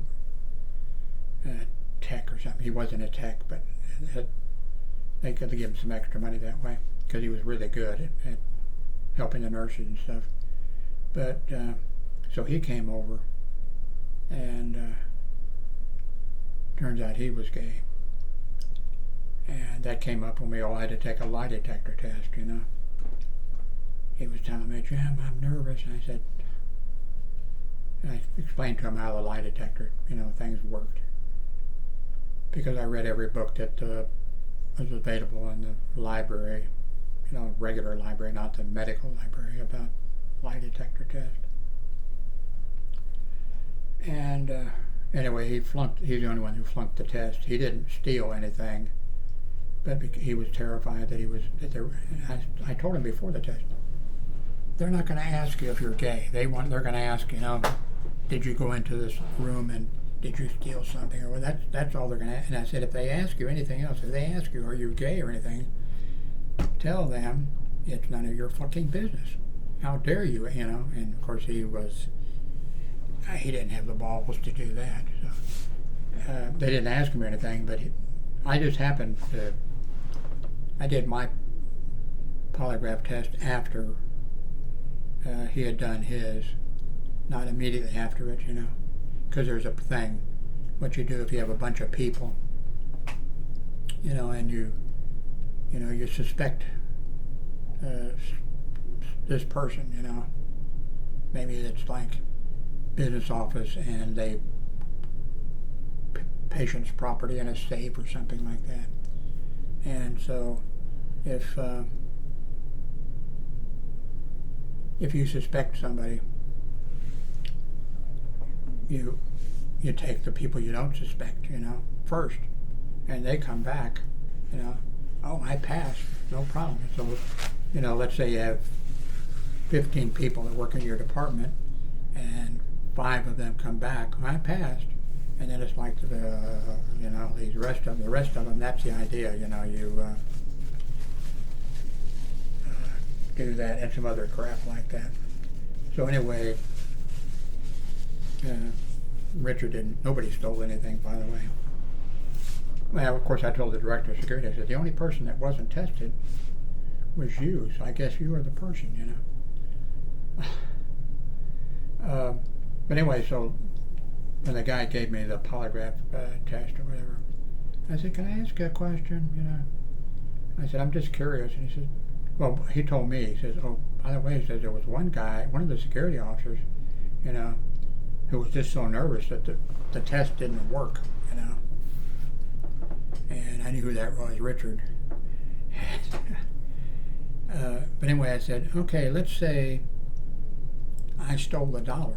A: tech or something. He wasn't a tech, but they could give him some extra money that way because he was really good at helping the nurses and stuff. But so he came over, and turns out he was gay, and that came up when we all had to take a lie detector test. He was telling me, "Jim, I'm nervous," and I said, and I explained to him how the lie detector, things worked, because I read every book that was available in the library, regular library, not the medical library, about lie detector test. And anyway, he's the only one who flunked the test. He didn't steal anything, but he was terrified that I told him before the test, they're not going to ask you if you're gay. They're going to ask, did you go into this room and did you steal something? Or that's all they're going to ask. And I said, if they ask you anything else, if they ask you, are you gay or anything, tell them it's none of your fucking business. How dare you, And of course he didn't have the balls to do that. So, they didn't ask him anything, but I just happened to, I did my polygraph test after he had done his, not immediately after it, because there's a thing, what you do if you have a bunch of people, and you suspect this person, maybe it's like business office and they patient's property in a safe or something like that. And so if you suspect somebody, you take the people you don't suspect, first, and they come back, oh, I passed, no problem. So, let's say you have 15 people that work in your department, and 5 of them come back, I passed, and then it's like the rest of them. That's the idea, you do that and some other crap like that. So anyway, nobody stole anything, by the way. Well, of course, I told the director of security, I said, the only person that wasn't tested was you, so I guess you are the person, But anyway, so when the guy gave me the polygraph test or whatever, I said, can I ask you a question, I said, I'm just curious. And he said, well, he told me, he says, oh, by the way, he says, there was one guy, one of the security officers, who was just so nervous that the test didn't work, And I knew who that was, Richard. But anyway, I said, okay, let's say I stole $1.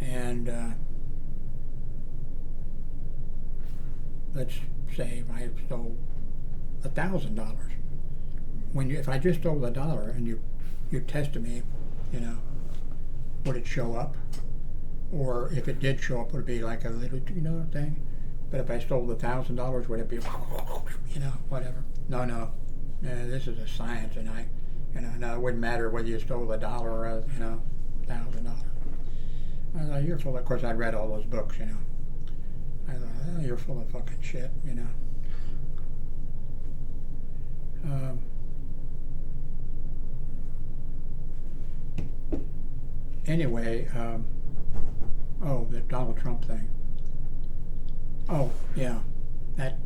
A: And let's say I stole $1,000. If I just stole $1 and you tested me, would it show up? Or if it did show up, would it be like a little, thing? But if I stole $1,000, would it be, whatever? No. This is a science, and no, it wouldn't matter whether you stole $1 or $1,000. I thought, you're full of course, I read all those books, I thought, oh, you're full of fucking shit, Anyway, the Donald Trump thing. Oh, yeah. That.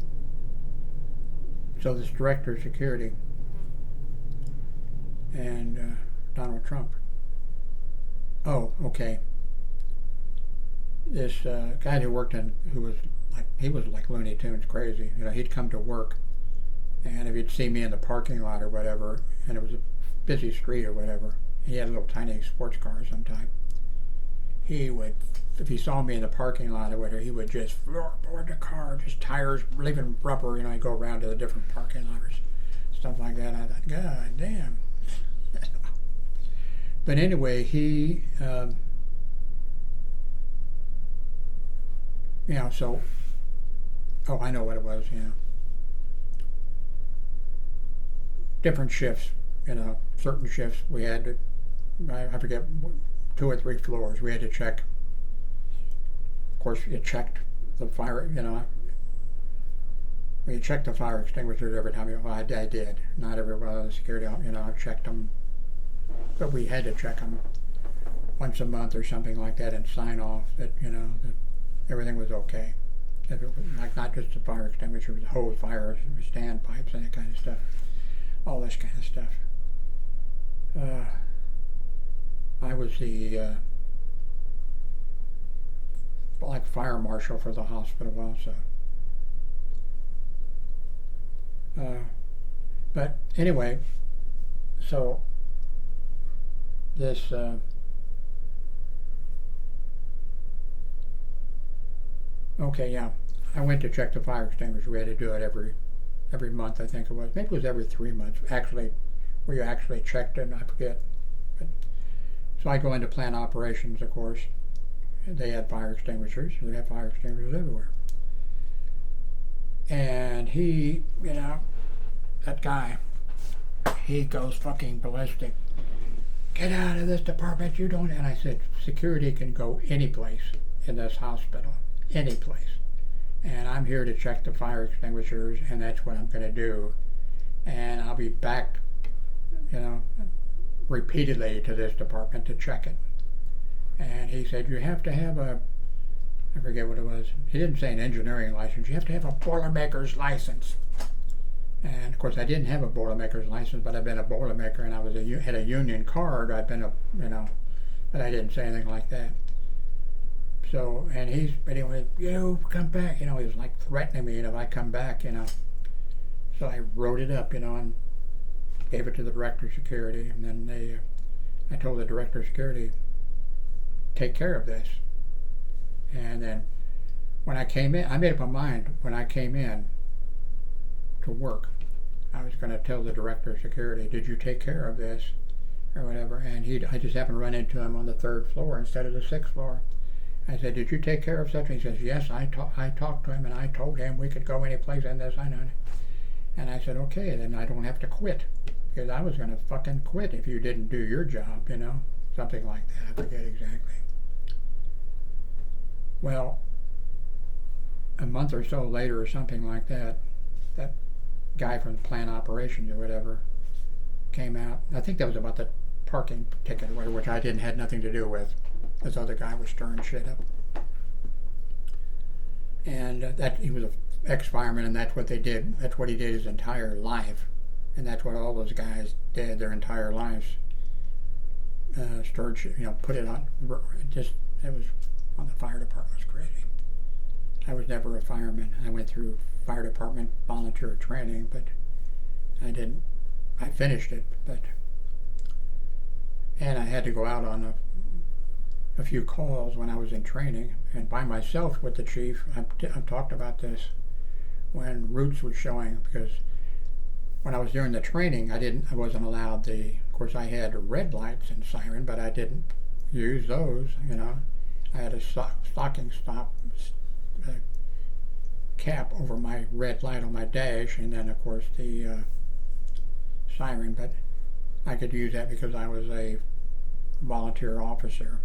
A: So this director of security and Donald Trump. Oh, okay. This guy who worked in, he was like Looney Tunes crazy. You know, he'd come to work, and if he'd see me in the parking lot or whatever, and it was a busy street or whatever, he had a little tiny sports car of some type. He would, if he saw me in the parking lot or whatever, he would just floorboard the car, just tires, leaving rubber. You know, he'd go around to the different parking lots, stuff like that. And I thought, God damn. But anyway, he, you know, so, oh, I know what it was, yeah. Different shifts, you know, certain shifts we had to, I forget, 2 or 3 floors we had to check. Of course, you checked the fire, you know, we checked the fire extinguishers every time. Well, I did. Not every one of the security, you know, I checked them. But we had to check them once a month or something like that and sign off that, you know, that everything was okay. If it was, like, not just the fire extinguisher, the hose fires, standpipes and that kind of stuff. All this kind of stuff. I was the like fire marshal for the hospital also. But anyway, so this okay, yeah, I went to check the fire extinguisher. We had to do it every month, I think it was. Maybe it was every 3 months. Actually, where you actually checked it, I forget. But, so I go into plant operations, of course. They had fire extinguishers. They had fire extinguishers everywhere. And he, you know, that guy, he goes fucking ballistic. Get out of this department, you don't. And I said, security can go any place in this hospital, any place. And I'm here to check the fire extinguishers, and that's what I'm going to do. And I'll be back, you know, repeatedly to this department to check it. And he said, you have to have a, I forget what it was. He didn't say an engineering license. You have to have a Boilermaker's license. And of course, I didn't have a Boilermaker's license, but I've been a Boilermaker, and I was had a union card. I've been a, you know, but I didn't say anything like that. So, and anyway, you come back, you know, he was like threatening me, you know, if I come back, you know. So I wrote it up, you know, and gave it to the director of security, and then I told the director of security, take care of this. And then when I came in, I made up my mind when I came in to work, I was going to tell the director of security, did you take care of this or whatever? And I just happened to run into him on the 3rd floor instead of the 6th floor. I said, did you take care of such? And he says, yes, I talked to him, and I told him we could go any place in this. I know. And I said, okay, then I don't have to quit, because I was going to fucking quit if you didn't do your job, you know, something like that. I forget exactly. Well, a month or so later or something like that, that guy from plant operations or whatever came out. I think that was about the parking ticket or whatever, which I had nothing to do with. This other guy was stirring shit up. And that he was an ex-fireman, and that's what they did. That's what he did his entire life. And that's what all those guys did their entire lives. Stirred shit, you know, put it on. It was on the fire department. It was crazy. I was never a fireman. I went through fire department volunteer training, but I finished it, and I had to go out on a few calls when I was in training, and by myself with the chief. I've talked about this when Roots was showing, because when I was doing the training, I wasn't allowed of course I had red lights and siren, but I didn't use those, you know. I had a stocking stop cap over my red light on my dash, and then of course the siren, but I could use that because I was a volunteer officer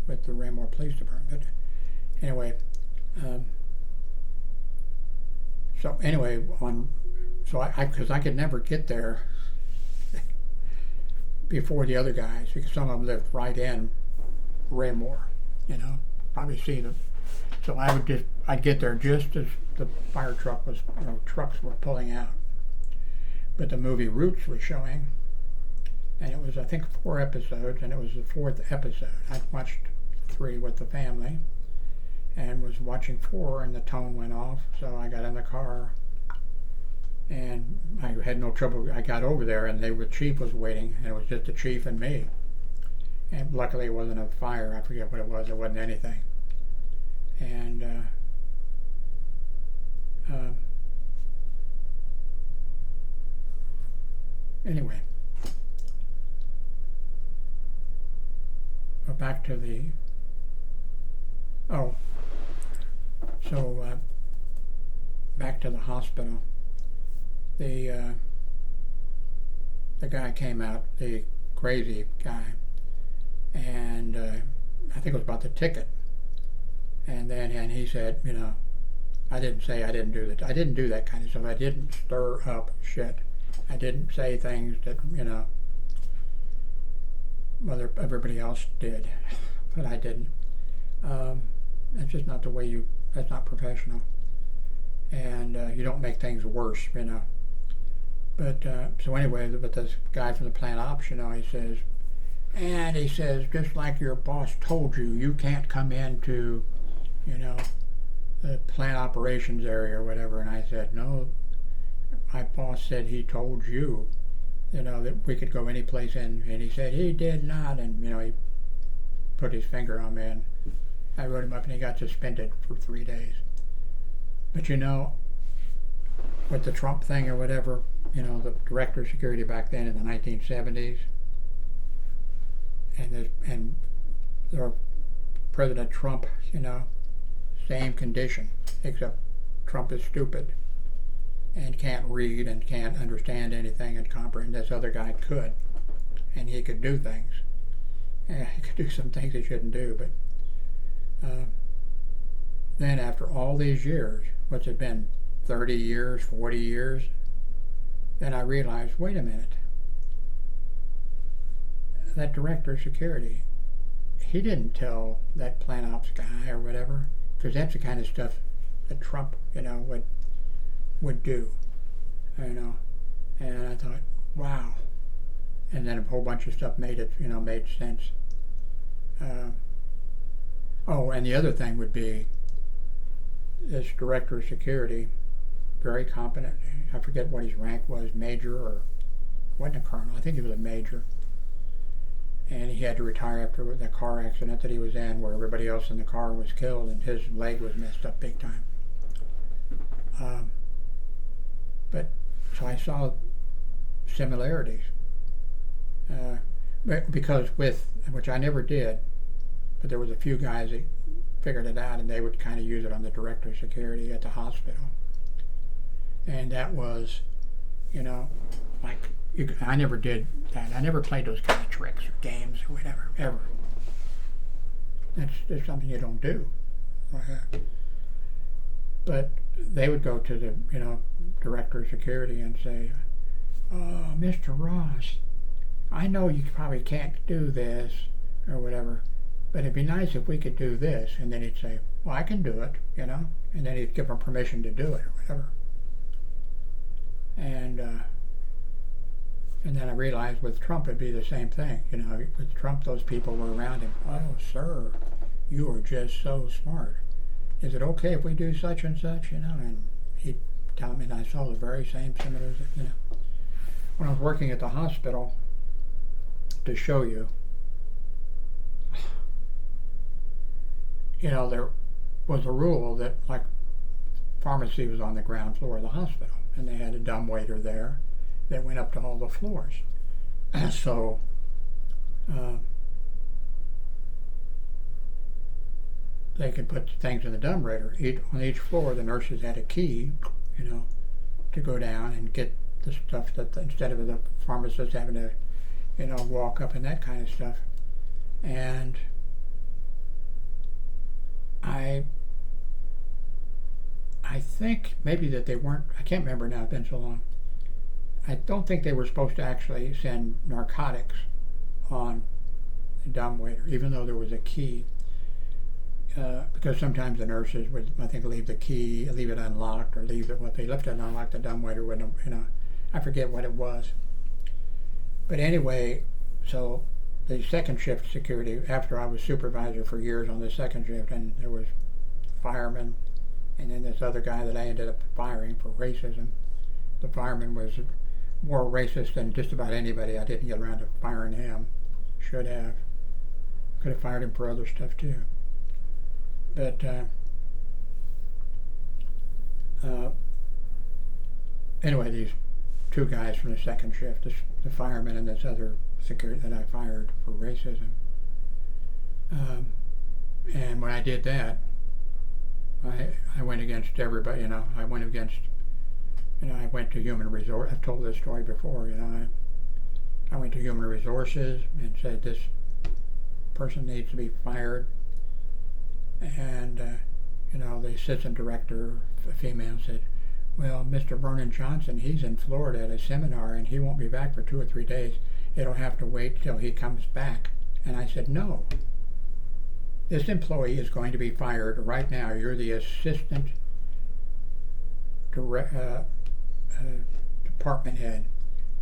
A: with the Raymore Police Department. But anyway, because I could never get there before the other guys, because some of them lived right in Raymore, you know, probably see them. So I'd get there just as the fire truck was, trucks were pulling out. But the movie Roots was showing, and it was, I think, 4 episodes, and it was the 4th episode. I'd watched 3 with the family, and was watching 4, and the tone went off, so I got in the car, and I had no trouble. I got over there, and the chief was waiting, and it was just the chief and me. And luckily it wasn't a fire. I forget what it was. It wasn't anything. And anyway, back to the back to the hospital. The guy came out, the crazy guy, and I think it was about the ticket. And he said, I didn't say I didn't do that. I didn't do that kind of stuff. I didn't stir up shit. I didn't say things that, whether everybody else did, but I didn't. That's just not the way that's not professional. And you don't make things worse, But, so anyway, but this guy from the plant ops, he says, just like your boss told you, you can't come into, the plant operations area or whatever. And I said, no, my boss said he told you, that we could go any place in. And he said he did not. And, he put his finger on me, and I wrote him up, and he got suspended for 3 days. But, with the Trump thing or whatever, the director of security back then in the 1970s, and President Trump, same condition, except Trump is stupid and can't read and can't understand anything and comprehend. This other guy could, and he could do things. He could do some things he shouldn't do, but then after all these years, what's it been, 30 years, 40 years, then I realized, wait a minute, that director of security, he didn't tell that plant ops guy or whatever, because that's the kind of stuff that Trump, would do, and I thought, wow, and then a whole bunch of stuff made sense. And the other thing would be this director of security, very competent. I forget what his rank was, major, or wasn't a colonel. I think he was a major. And he had to retire after the car accident that he was in, where everybody else in the car was killed, and his leg was messed up big time. But so I saw similarities, because which I never did, but there was a few guys that figured it out, and they would kind of use it on the director of security at the hospital. And that was, I never did that. I never played those kind of tricks or games or whatever, ever. That's something you don't do. But they would go to the, director of security and say, oh, Mr. Ross, I know you probably can't do this or whatever, but it'd be nice if we could do this. And then he'd say, well, I can do it, and then he'd give them permission to do it or whatever. And then I realized with Trump it'd be the same thing. With Trump, those people were around him. Oh, sir, you are just so smart. Is it okay if we do such and such? And he'd tell me, and I saw the very same similar. When I was working at the hospital, to show you, there was a rule that, like, pharmacy was on the ground floor of the hospital, and they had a dumbwaiter there that went up to all the floors. So they could put things in the dumbwaiter. On each floor, the nurses had a key, to go down and get the stuff that instead of the pharmacist having to, walk up and that kind of stuff. And I think maybe that they weren't, I can't remember now, it's been so long. I don't think they were supposed to actually send narcotics on the dumbwaiter, even though there was a key. because sometimes the nurses would, I think, leave the key, leave it unlocked, or leave it, well, if they left it unlocked, the dumbwaiter wouldn't, I forget what it was. But anyway, so the second shift security, after I was supervisor for years on the second shift, and there was firemen, and then this other guy that I ended up firing for racism. The fireman was more racist than just about anybody. I didn't get around to firing him. Should have. Could have fired him for other stuff too. But anyway, these two guys from the second shift, the fireman and this other security that I fired for racism. And when I did that, I went against everybody. I went against. I went to human resource. I've told this story before. I went to human resources and said this person needs to be fired. And the assistant director, a female, said, "Well, Mr. Vernon Johnson, he's in Florida at a seminar and he won't be back for 2 or 3 days. It'll have to wait till he comes back." And I said, "No. This employee is going to be fired right now. You're the assistant department head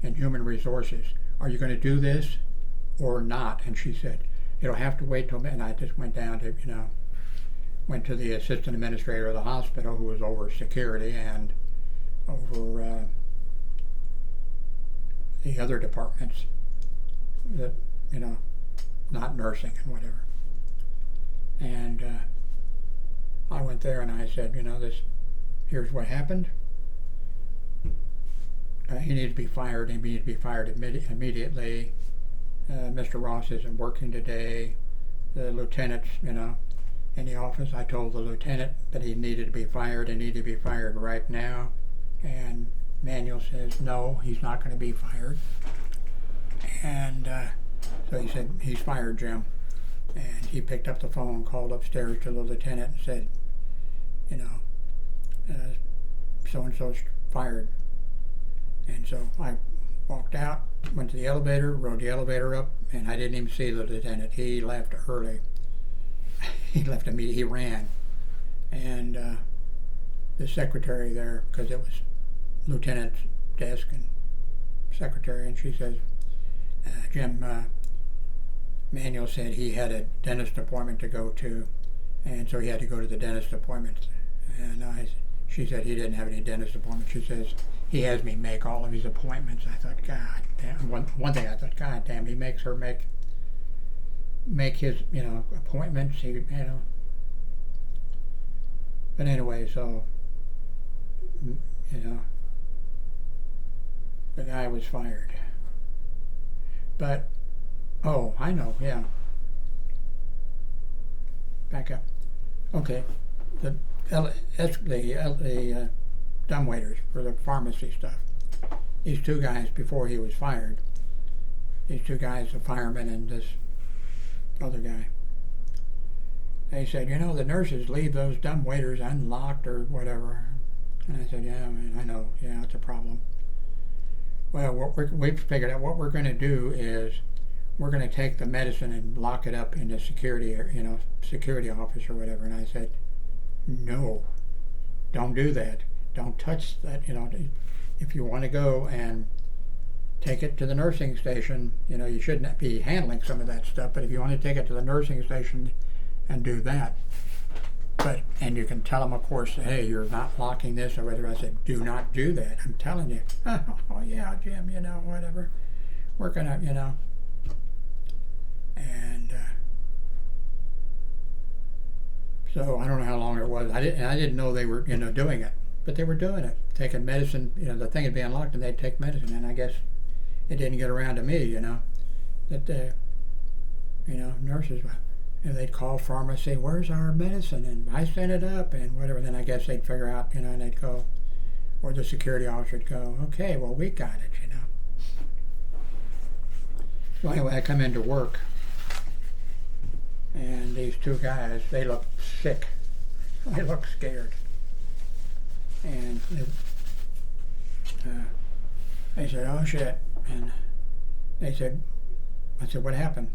A: in human resources. Are you going to do this or not?" And she said, "It'll have to wait till," and I just went down to, went to the assistant administrator of the hospital who was over security and over the other departments that, not nursing and whatever. And I went there and I said, here's what happened. He needs to be fired. He needs to be fired immediately. Mr. Ross isn't working today. The lieutenant's, in the office. I told the lieutenant that he needed to be fired and needed to be fired right now. And Manuel says, "No, he's not going to be fired." And so he said, "He's fired, Jim." And he picked up the phone, called upstairs to the lieutenant and said, so-and-so's fired. And so I walked out, went to the elevator, rode the elevator up, and I didn't even see the lieutenant. He left early. He left immediately. He ran. And the secretary there, because it was lieutenant's desk and secretary, and she says, "Jim, Manuel said he had a dentist appointment to go to, and so he had to go to the dentist appointment." And she said he didn't have any dentist appointments. She says, "He has me make all of his appointments." I thought, God damn. One thing I thought, God damn, he makes her make his, appointments. But anyway, so, the guy was fired. But, oh, I know, yeah. Back up. Okay, the dumbwaiters for the pharmacy stuff. These two guys, before he was fired, these two guys, the fireman and this other guy, they said, the nurses leave those dumbwaiters unlocked or whatever. And I said, "Yeah, I know, yeah, it's a problem." Well, we've figured out what we're going to do is we're going to take the medicine and lock it up in the security, security office or whatever. And I said, "No, don't do that. Don't touch that. If you want to go and take it to the nursing station, you shouldn't be handling some of that stuff. But if you want to take it to the nursing station and do that, and you can tell them, of course, hey, you're not locking this or whatever." I said, "Do not do that. I'm telling you." "Oh yeah, Jim, whatever. We're gonna, And so I don't know how long it was. I didn't know they were, doing it, but they were doing it, taking medicine. The thing would be unlocked and they'd take medicine, and I guess it didn't get around to me, that nurses. They'd call pharmacy, "Where's our medicine?" And I sent it up and whatever. Then I guess they'd figure out, and they'd go, or the security officer would go, "Okay, well, we got it, So anyway, I come into work, and these two guys, they look sick. They look scared. And they said, "Oh, shit." And I said, "What happened?"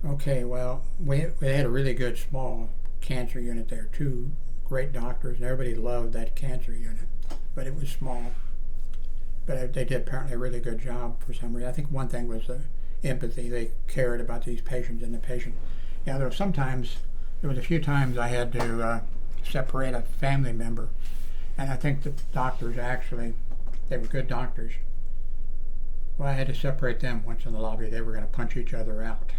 A: "Okay, well, we had a really good small cancer unit there. Two great doctors, and everybody loved that cancer unit, but it was small. But they did apparently a really good job for some reason. I think one thing was the empathy. They cared about these patients and the patient. Yeah, there was a few times I had to separate a family member, and I think the doctors actually, they were good doctors. Well, I had to separate them once in the lobby. They were going to punch each other out.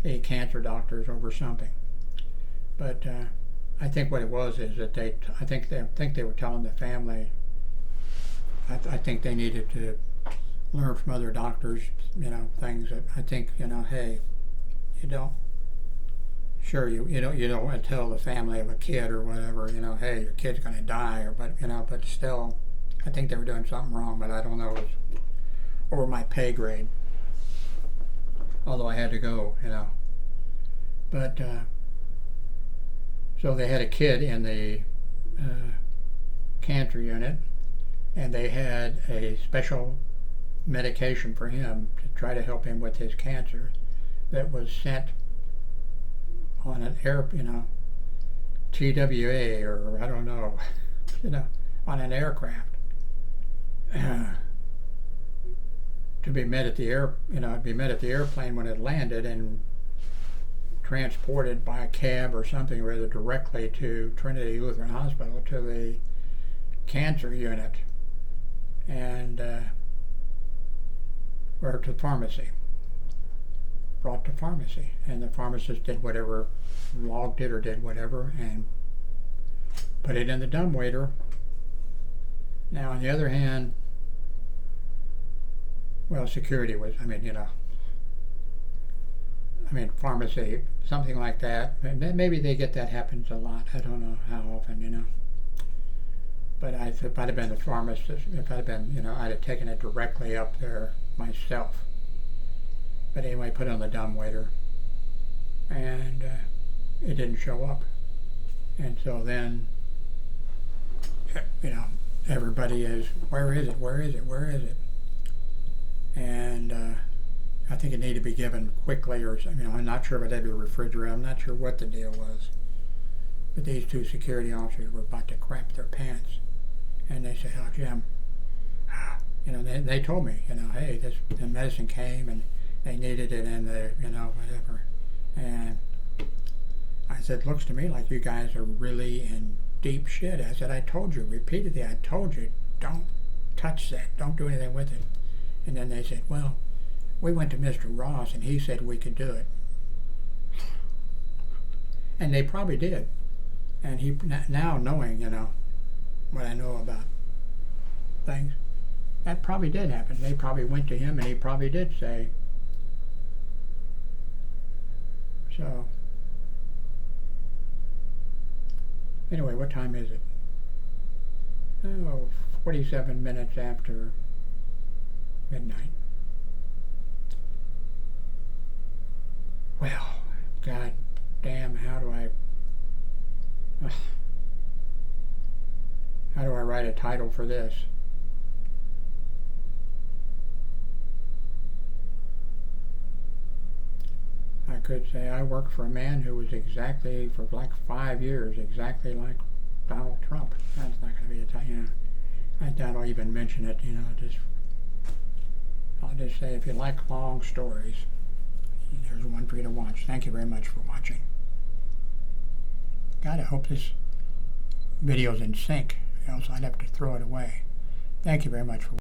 A: The cancer doctors over something. But I think what it was is that I think they were telling the family. I think they needed to learn from other doctors, things that I think, hey, you don't want to tell the family of a kid or whatever, hey, your kid's going to die, but still, I think they were doing something wrong, but I don't know, it was over my pay grade. Although I had to go, but so they had a kid in the cancer unit, and they had a special medication for him to try to help him with his cancer that was sent on an TWA, or I don't know, on an aircraft to be met at the airplane when it landed and transported by a cab or something, rather directly to Trinity Lutheran Hospital, to the cancer unit, and or to pharmacy. Brought to pharmacy, and the pharmacist did whatever, logged it or did whatever, and put it in the dumbwaiter. Now, on the other hand, well, security was, pharmacy, something like that. Maybe they get that happens a lot. I don't know how often, But if I'd have been the pharmacist, if I'd have been, I'd have taken it directly up there myself. But anyway, put it on the dumbwaiter, and it didn't show up. And so then, everybody is, where is it? And I think it needed to be given quickly, or I'm not sure if it had to be refrigerated. I'm not sure what the deal was. But these two security officers were about to crap their pants, and they said, "Oh, Jim," they told me, hey, the medicine came and they needed it in the, whatever. And I said, looks to me like you guys are really in deep shit. I said, I told you repeatedly, don't touch that, don't do anything with it. And then they said, well, we went to Mr. Ross and he said we could do it. And they probably did. And he, now knowing, what I know about things, that probably did happen. They probably went to him and he probably did say. So, anyway, what time is it? 47 minutes after midnight. Well, god damn, how do I write a title for this? I could say I worked for a man who was exactly, for like 5 years, exactly like Donald Trump. That's not going to be a title, I doubt I'll even mention it, I'll just say, if you like long stories, there's one for you to watch. Thank you very much for watching. God, I hope this video's in sync, else I'd have to throw it away. Thank you very much for watching.